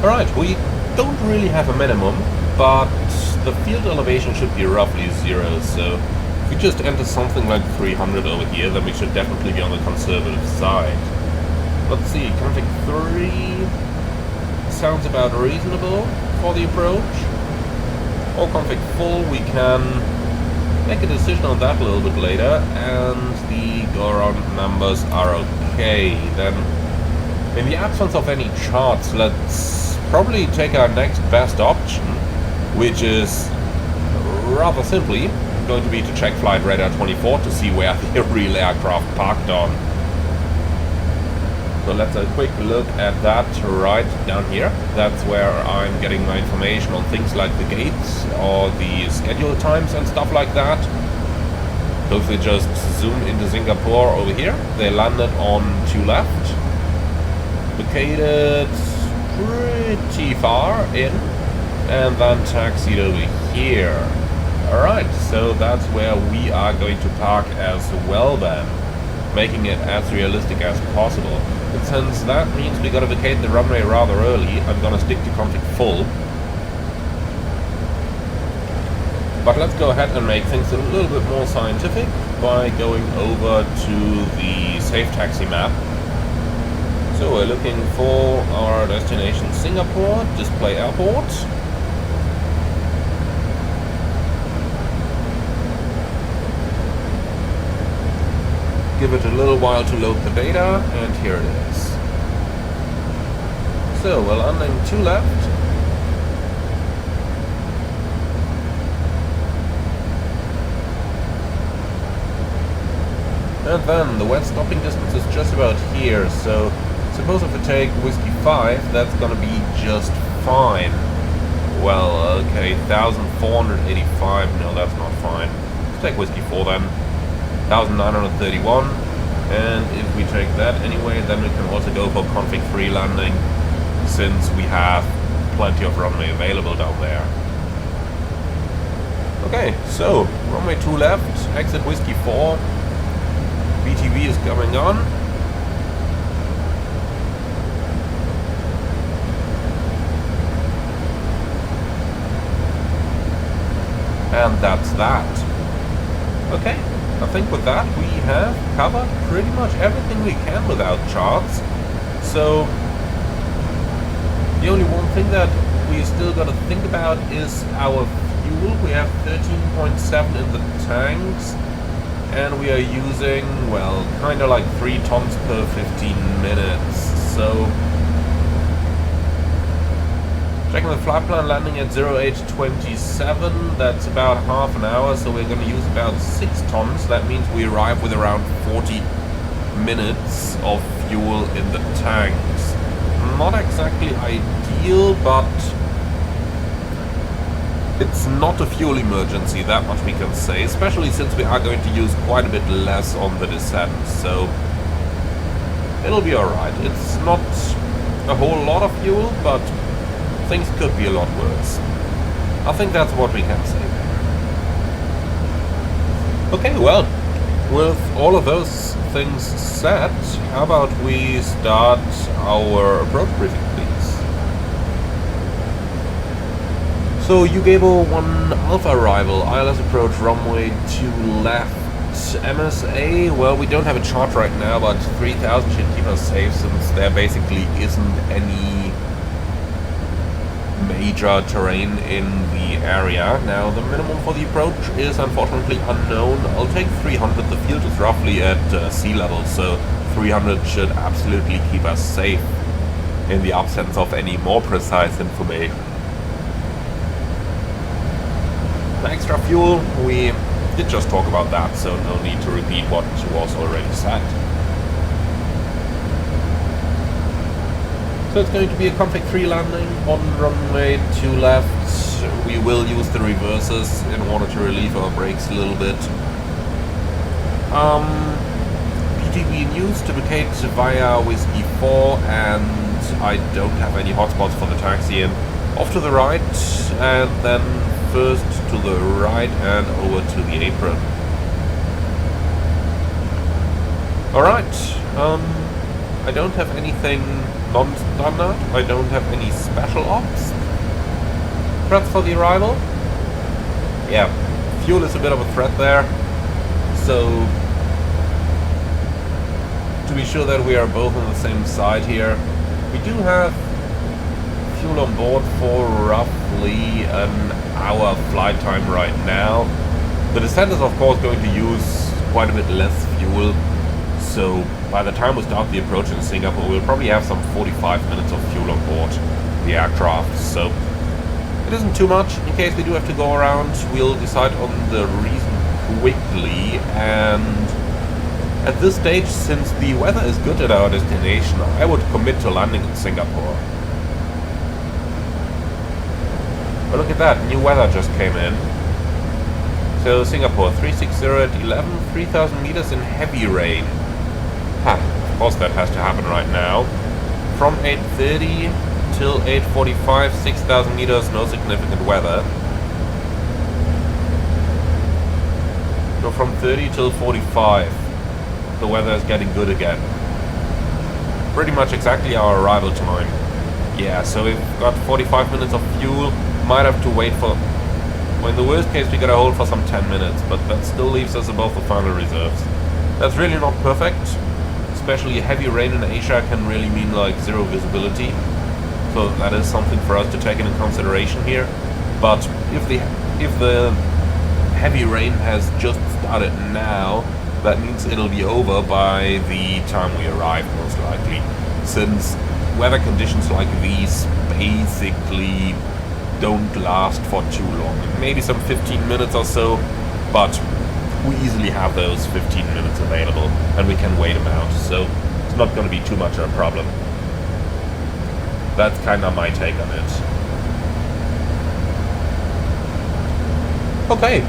Speaker 1: Alright, we don't really have a minimum, but the field elevation should be roughly 0, so if we just enter something like 300 over here, then we should definitely be on the conservative side. Let's see, config 3 sounds about reasonable for the approach. Or config full, we can make a decision on that a little bit later, and the go-around numbers are okay. Then, in the absence of any charts, let's probably take our next best option, which is rather simply going to be to check flight radar 24 to see where the real aircraft parked on. So let's have a quick look at that right down here. That's where I'm getting my information on things like the gates or the schedule times and stuff like that. So if we just zoom into Singapore over here, they landed on 2 left, located pretty far in, and then taxied over here. Alright, so that's where we are going to park as well then, making it as realistic as possible. And since that means we gotta vacate the runway rather early, I'm gonna stick to config full. But let's go ahead and make things a little bit more scientific by going over to the safe taxi map. So we're looking for our destination Singapore, display airport. Give it a little while to load the data, and here it is. So we're landing 2 left. And then the wet stopping distance is just about here, so suppose if we take Whiskey 5, that's gonna be just fine. Well, okay, 1485, no, that's not fine. Let's take Whiskey 4 then. 1931, and if we take that anyway, then we can also go for config 3 landing, since we have plenty of runway available down there. Okay, so runway 2 left, exit Whiskey 4, VTV is coming on. And that's that. Okay. I think with that we have covered pretty much everything we can without charts. So the only one thing that we still got to think about is our fuel. We have 13.7 in the tanks, and we are using, well, kind of like 3 tons per 15 minutes. So checking the flight plan, landing at 0827, that's about half an hour, so we're going to use about 6 tons. That means we arrive with around 40 minutes of fuel in the tanks. Not exactly ideal, but it's not a fuel emergency, that much we can say, especially since we are going to use quite a bit less on the descent, so it'll be alright. It's not a whole lot of fuel, but things could be a lot worse. I think that's what we can say. Okay, well, with all of those things set, how about we start our approach briefing, please? So, Ugable 1 Alpha arrival, ILS approach runway 2 left. MSA, well, we don't have a chart right now, but 3000 should keep us safe since there basically isn't any major terrain in the area. Now, the minimum for the approach is unfortunately unknown. I'll take 300. The field is roughly at sea level, so 300 should absolutely keep us safe in the absence of any more precise information. The extra fuel, we did just talk about that, so no need to repeat what was already said. So it's going to be a config 3 landing on runway 2 left. We will use the reverses in order to relieve our brakes a little bit. PTV in use to vacate via Whiskey 4, and I don't have any hotspots for the taxi in. Off to the right, and then first to the right and over to the apron. Alright, I don't have anything non-standard, I don't have any special ops. Threats for the arrival? Yeah, fuel is a bit of a threat there, so to be sure that we are both on the same side here, we do have fuel on board for roughly an hour flight time right now. The descent is of course going to use quite a bit less fuel, so by the time we start the approach in Singapore we'll probably have some 45 minutes of fuel on board the aircraft, so it isn't too much. In case we do have to go around, we'll decide on the reason quickly, and at this stage, since the weather is good at our destination, I would commit to landing in Singapore. But look at that, new weather just came in. So Singapore, 360 at 11, 3,000 meters in heavy rain. Of course that has to happen right now. From 8:30 till 8:45, 6,000 meters, no significant weather. So from 30 till 45, the weather is getting good again. Pretty much exactly our arrival time. Yeah, so we've got 45 minutes of fuel. Might have to wait for, well, in the worst case we gotta hold for some 10 minutes, but that still leaves us above the final reserves. That's really not perfect, especially heavy rain in Asia can really mean like zero visibility, so that is something for us to take into consideration here. But if the heavy rain has just started now, that means it'll be over by the time we arrive most likely, since weather conditions like these basically don't last for too long. Maybe some 15 minutes or so, but we easily have those 15 minutes available and we can wait them out, so it's not going to be too much of a problem. That's kind of my take on it. Okay.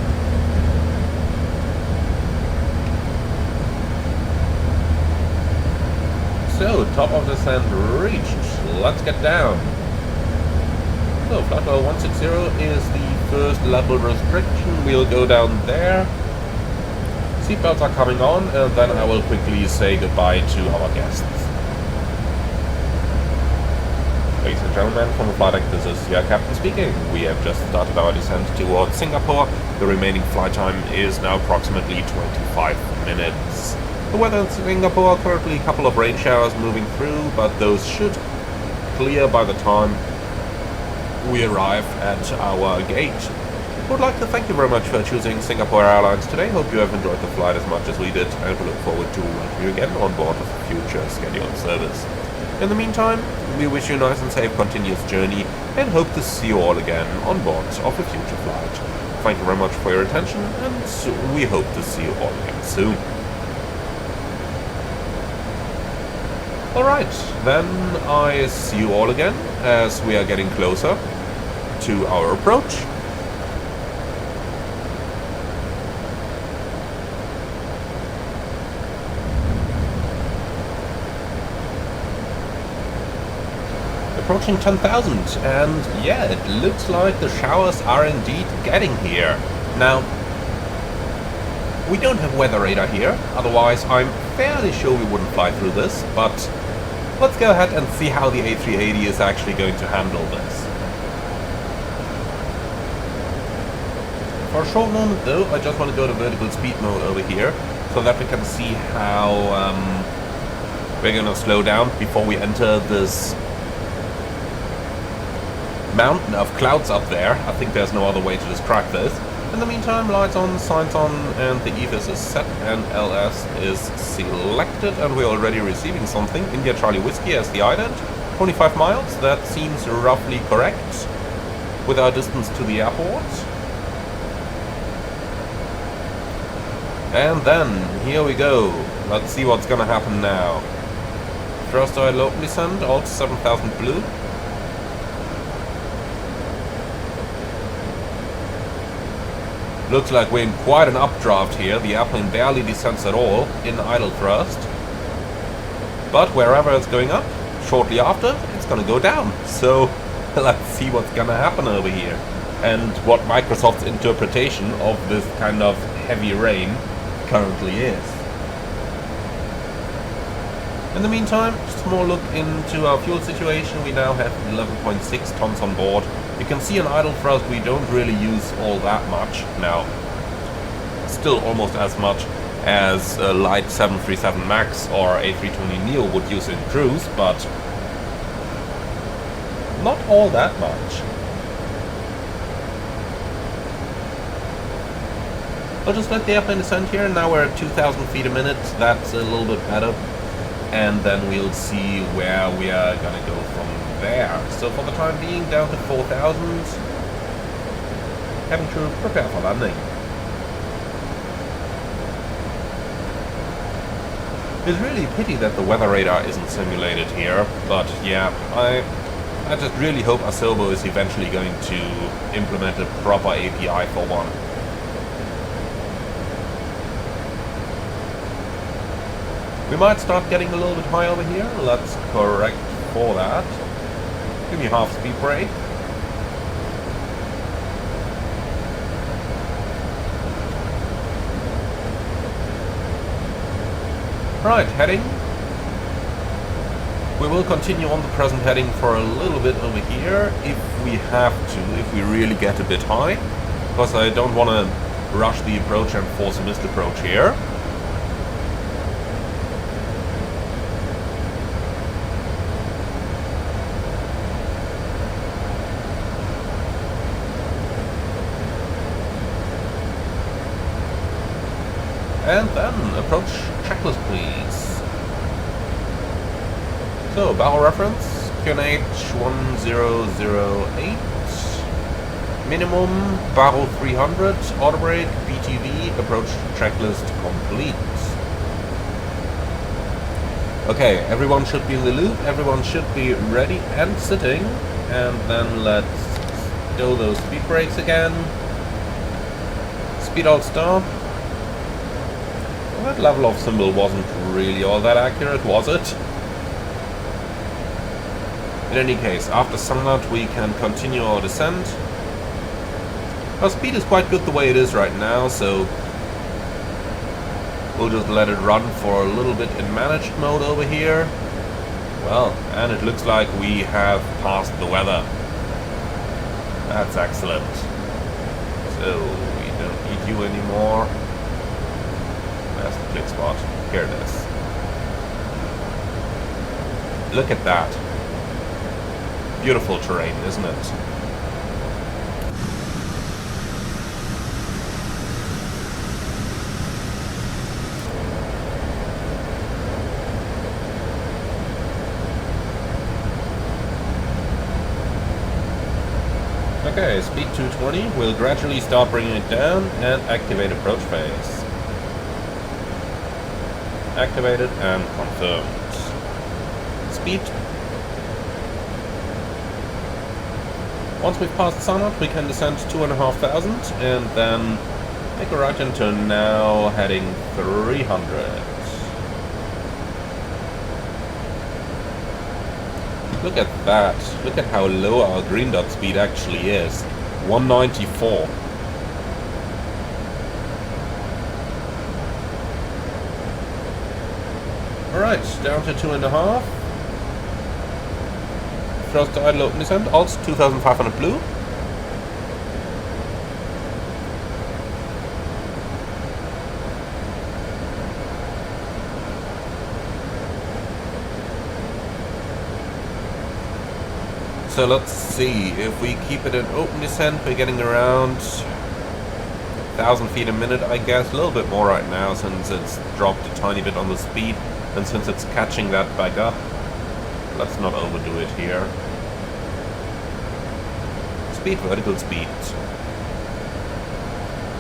Speaker 1: So, top of descent reached. Let's get down. So, flight level 160 is the first level restriction. We'll go down there. Seatbelts are coming on, and then I will quickly say goodbye to our guests. Ladies and gentlemen, from the flight deck, this is your captain speaking. We have just started our descent towards Singapore. The remaining flight time is now approximately 25 minutes. The weather in Singapore, currently a couple of rain showers moving through, but those should clear by the time we arrive at our gate. I would like to thank you very much for choosing Singapore Airlines today. Hope you have enjoyed the flight as much as we did, and we look forward to welcoming you again on board of a future scheduled service. In the meantime, we wish you a nice and safe continuous journey and hope to see you all again on board of a future flight. Thank you very much for your attention, and we hope to see you all again soon. Alright, then I see you all again as we are getting closer to our approach. Approaching 10,000, and yeah, it looks like the showers are indeed getting here. Now, we don't have weather radar here, otherwise I'm fairly sure we wouldn't fly through this, but let's go ahead and see how the A380 is actually going to handle this. For a short moment though, I just want to go to vertical speed mode over here, so that we can see how we're going to slow down before we enter this mountain of clouds up there. I think there's no other way to describe this. In the meantime, lights on, signs on, and the EVIS is set and LS is selected, and we're already receiving something. India Charlie Whiskey as the ident. 25 miles, that seems roughly correct with our distance to the airport. And then, here we go. Let's see what's gonna happen now. Thrust idle open descent, alt 7000 blue. Looks like we're in quite an updraft here. The airplane barely descends at all in idle thrust. But wherever it's going up, shortly after, it's gonna go down. So let's see what's gonna happen over here. And what Microsoft's interpretation of this kind of heavy rain currently is. In the meantime, just a more look into our fuel situation. We now have 11.6 tons on board. You can see in idle thrust we don't really use all that much now. Still almost as much as a light 737 MAX or A320neo would use in cruise, but not all that much. I'll just let the airplane descend here. Now we're at 2,000 feet a minute. That's a little bit better. And then we'll see where we are gonna go from there. So for the time being, down to 4,000. Having to prepare for landing. It's really a pity that the weather radar isn't simulated here, but yeah, I just really hope Asobo is eventually going to implement a proper API for one. We might start getting a little bit high over here. Let's correct for that. Give me a half speed brake. Right, heading. We will continue on the present heading for a little bit over here if we have to, if we really get a bit high. Because I don't want to rush the approach and force a missed approach here. And then, approach checklist please. So, barrel reference, QNH 1008. Minimum, barrel 300, auto brake, BTV, approach checklist complete. Okay, everyone should be in the loop, everyone should be ready and sitting. And then let's do those speed brakes again. Speed alt stop. That level of symbol wasn't really all that accurate, was it? In any case, after sunlight we can continue our descent. Our speed is quite good the way it is right now, so we'll just let it run for a little bit in managed mode over here. Well, and it looks like we have passed the weather. That's excellent. So, we don't need you anymore. That's the click spot. Here it is. Look at that. Beautiful terrain, isn't it? Okay, speed 220. We'll gradually start bringing it down and activate approach phase. Activated and confirmed. Speed. Once we've passed sunup, we can descend 2,500 and then make a right hand turn now, heading 300. Look at that. Look at how low our green dot speed actually is. 194. Alright, down to 2.5. Thrust idle open descent, alt 2500 blue. So let's see, if we keep it in open descent, we're getting around 3,000 feet a minute, I guess. A little bit more right now since it's dropped a tiny bit on the speed, and since it's catching that back up. Let's not overdo it here. Speed, vertical speed.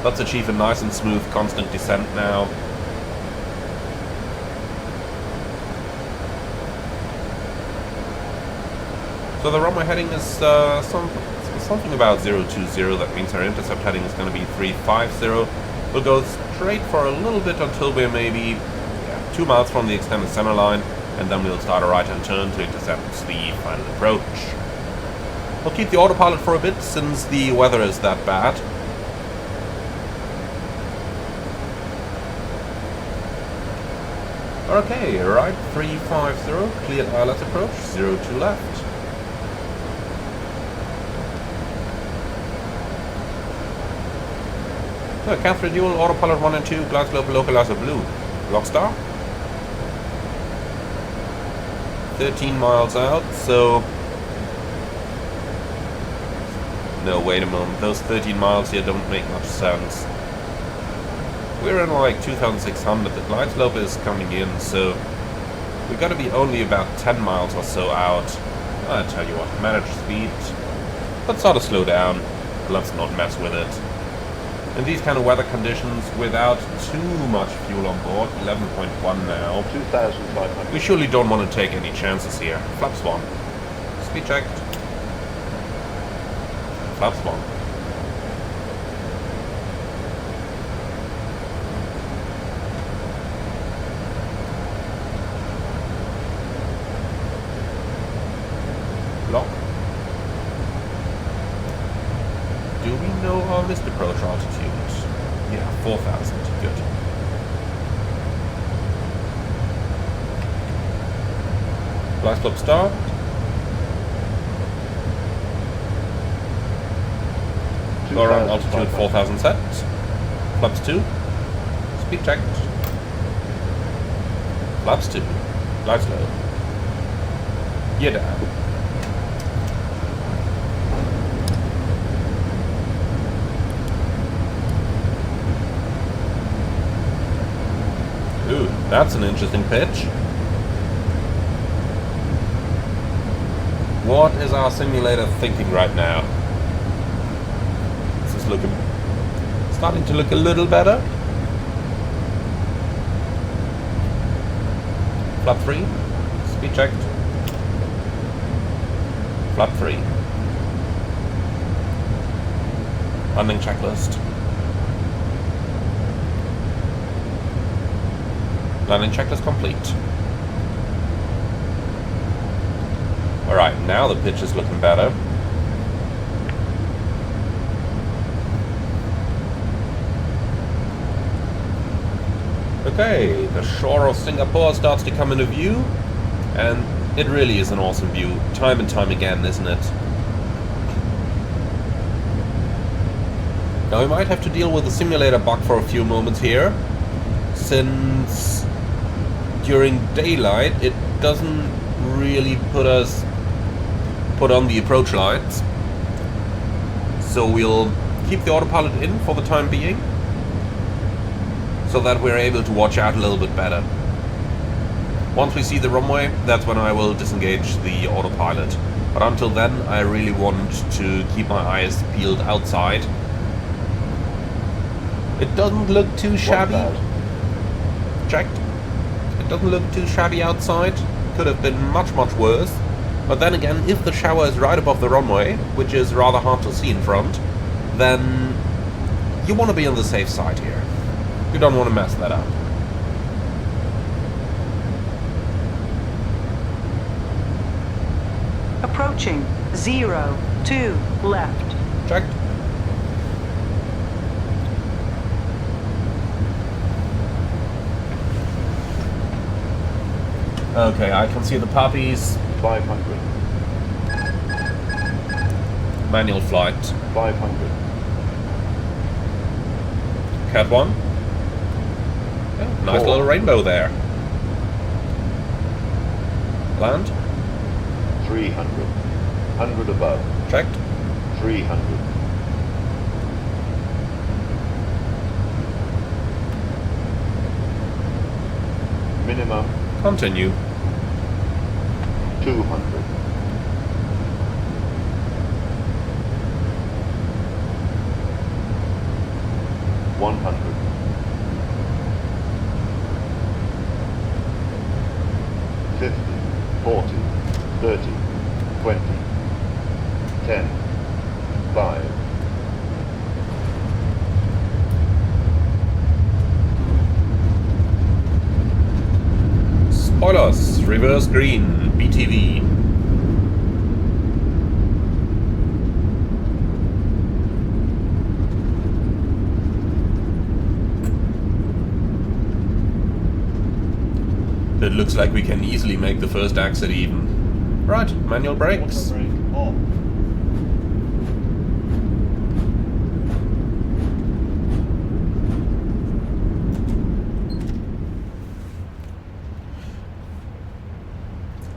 Speaker 1: Let's achieve a nice and smooth constant descent now. So the runway heading is something about 020. That means our intercept heading is going to be 350. We'll go straight for a little bit until we're maybe 2 miles from the extended center line, and then we'll start a right-hand turn to intercept the final approach. We'll keep the autopilot for a bit since the weather is that bad. Okay, right 350, cleared ILS approach, 02 left. So, Catherine Dual, autopilot 1 and 2, glide slope localizer blue. Lock star. 13 miles out, so... No, wait a moment, those 13 miles here don't make much sense. We're in like 2,600, the glide slope is coming in, so... We've got to be only about 10 miles or so out. I tell you what, manage speed. Let's sort of slow down, let's not mess with it. In these kind of weather conditions, without too much fuel on board, 11.1 now.
Speaker 3: 2,500.
Speaker 1: We surely don't want to take any chances here. Flaps 1. Speed checked. Flaps 1. Lock. Do we know our missed approach altitude? Yeah, 4,000. Good. Glide slope start. Go around altitude 4,000 set. Flaps 2. Speed checked. Flaps 2. Glide slope. Gear down. Ooh, that's an interesting pitch. What is our simulator thinking right now? This is starting to look a little better. Flap 3, speed checked. Flap 3. Landing checklist. Landing checklist complete. Alright, now the pitch is looking better. Okay, the shore of Singapore starts to come into view, and it really is an awesome view, time and time again, isn't it? Now we might have to deal with the simulator bug for a few moments here, since during daylight it doesn't really put on the approach lights. So we'll keep the autopilot in for the time being, so that we're able to watch out a little bit better. Once we see the runway, that's when I will disengage the autopilot. But until then, I really want to keep my eyes peeled outside. It doesn't look too shabby. Checked. It doesn't look too shabby outside. Could have been much, much worse. But then again, if the shower is right above the runway, which is rather hard to see in front, then you want to be on the safe side here. You don't want to mess that up.
Speaker 2: Approaching 02 left.
Speaker 1: Checked. Okay, I can see the puppies.
Speaker 3: 500.
Speaker 1: Manual flight.
Speaker 3: 500.
Speaker 1: Cat 1. Yeah, nice little rainbow there. Land.
Speaker 3: 300. 100 above.
Speaker 1: Checked.
Speaker 3: 300. minimum
Speaker 1: Continue.
Speaker 3: 200. 100. 50, 40, 30, 20, 10, 5.
Speaker 1: Spoilers, reverse green, BTV. It looks like we can easily make the first exit even. Right, manual brakes.
Speaker 3: Brake off.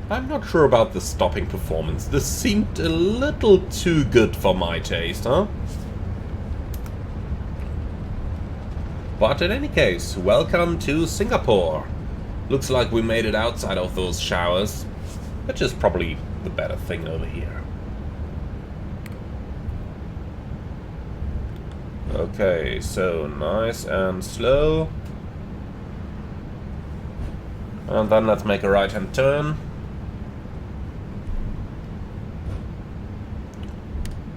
Speaker 1: I'm not sure about the stopping performance. This seemed a little too good for my taste, huh? But in any case, welcome to Singapore. Looks like we made it outside of those showers, which is probably the better thing over here. Okay, so nice and slow. And then let's make a right-hand turn.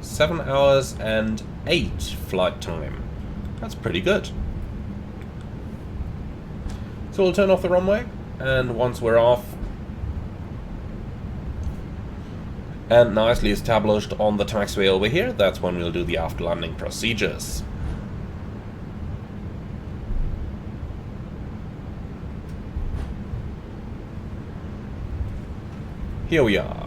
Speaker 1: 7 hours and 8 flight time. That's pretty good. So we'll turn off the runway, and once we're off and nicely established on the taxiway over here, that's when we'll do the after landing procedures. Here we are.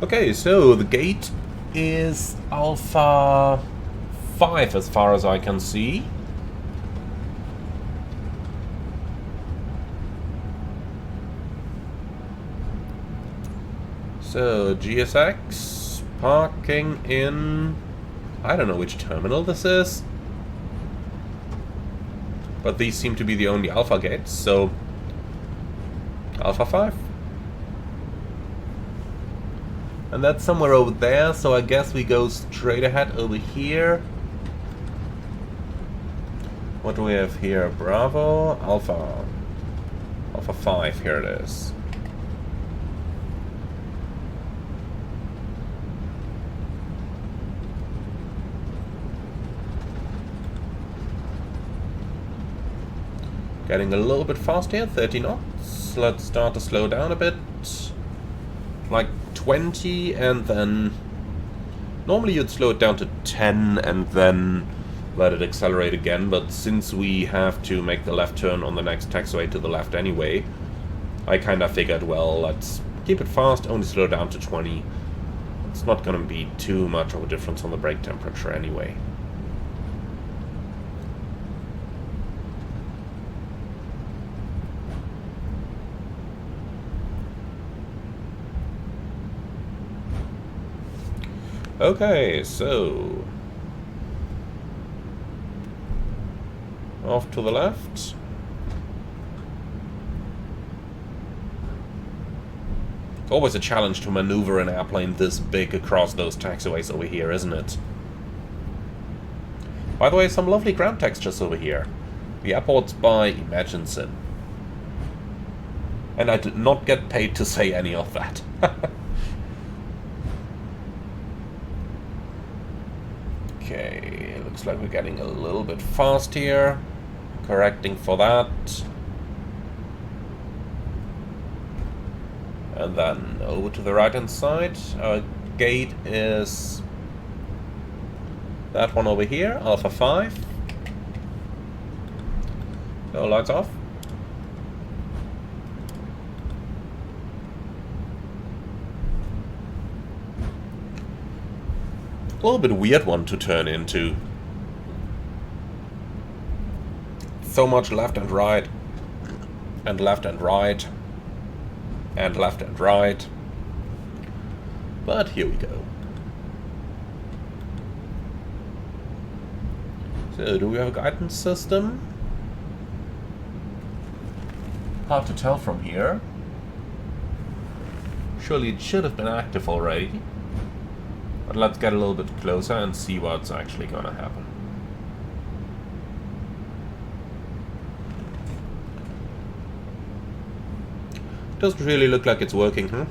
Speaker 1: Okay, so the gate is Alpha 5 as far as I can see. So GSX parking in, I don't know which terminal this is, but these seem to be the only Alpha gates, so Alpha 5. And that's somewhere over there, so I guess we go straight ahead over here. What do we have here? Bravo, Alpha. Alpha 5, here it is. Getting a little bit fast here, 30 knots. Let's start to slow down a bit. Like 20, and then normally you'd slow it down to 10 and then let it accelerate again, but since we have to make the left turn on the next taxiway to the left anyway, I kinda figured, well, let's keep it fast, only slow down to 20. It's not gonna be too much of a difference on the brake temperature anyway. Okay, so off to the left. It's always a challenge to maneuver an airplane this big across those taxiways over here, isn't it? By the way, some lovely ground textures over here. The airport's by Imaginson. And I did not get paid to say any of that. Okay, looks like we're getting a little bit fast here. Correcting for that. And then over to the right hand side. Our gate is that one over here, Alpha 5. So lights off. A little bit weird one to turn into. So much left and right. And left and right. And left and right. But here we go. So, do we have a guidance system? Hard to tell from here. Surely it should have been active already. But let's get a little bit closer and see what's actually gonna happen. Doesn't really look like it's working, huh?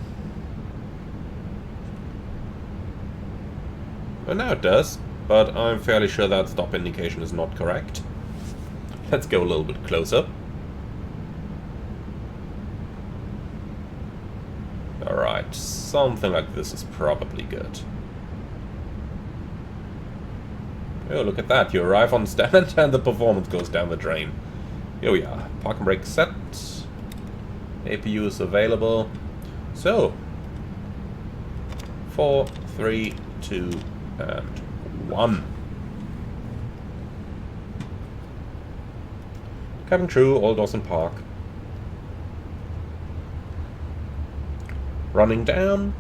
Speaker 1: Well, now it does, but I'm fairly sure that stop indication is not correct. Let's go a little bit closer. Alright, something like this is probably good. Oh, look at that. You arrive on stand and the performance goes down the drain. Here we are. Park and brake set. APU is available. So, 4, 3, 2, and 1. Cabin crew, all doors in park. Running down.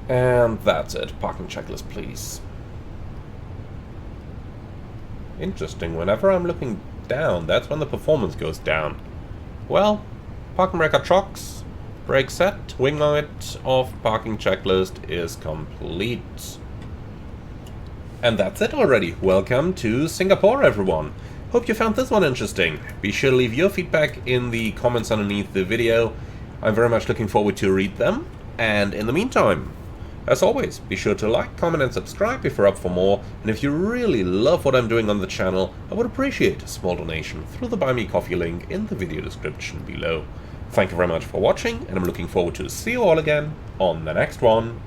Speaker 1: And that's it. Parking checklist, please. Interesting. Whenever I'm looking down, that's when the performance goes down. Well, parking brake chocks, brake set, wing light off, parking checklist is complete. And that's it already. Welcome to Singapore, everyone. Hope you found this one interesting. Be sure to leave your feedback in the comments underneath the video. I'm very much looking forward to read them. And in the meantime, as always, be sure to like, comment and subscribe if you're up for more, and if you really love what I'm doing on the channel, I would appreciate a small donation through the Buy Me Coffee link in the video description below. Thank you very much for watching, and I'm looking forward to see you all again on the next one.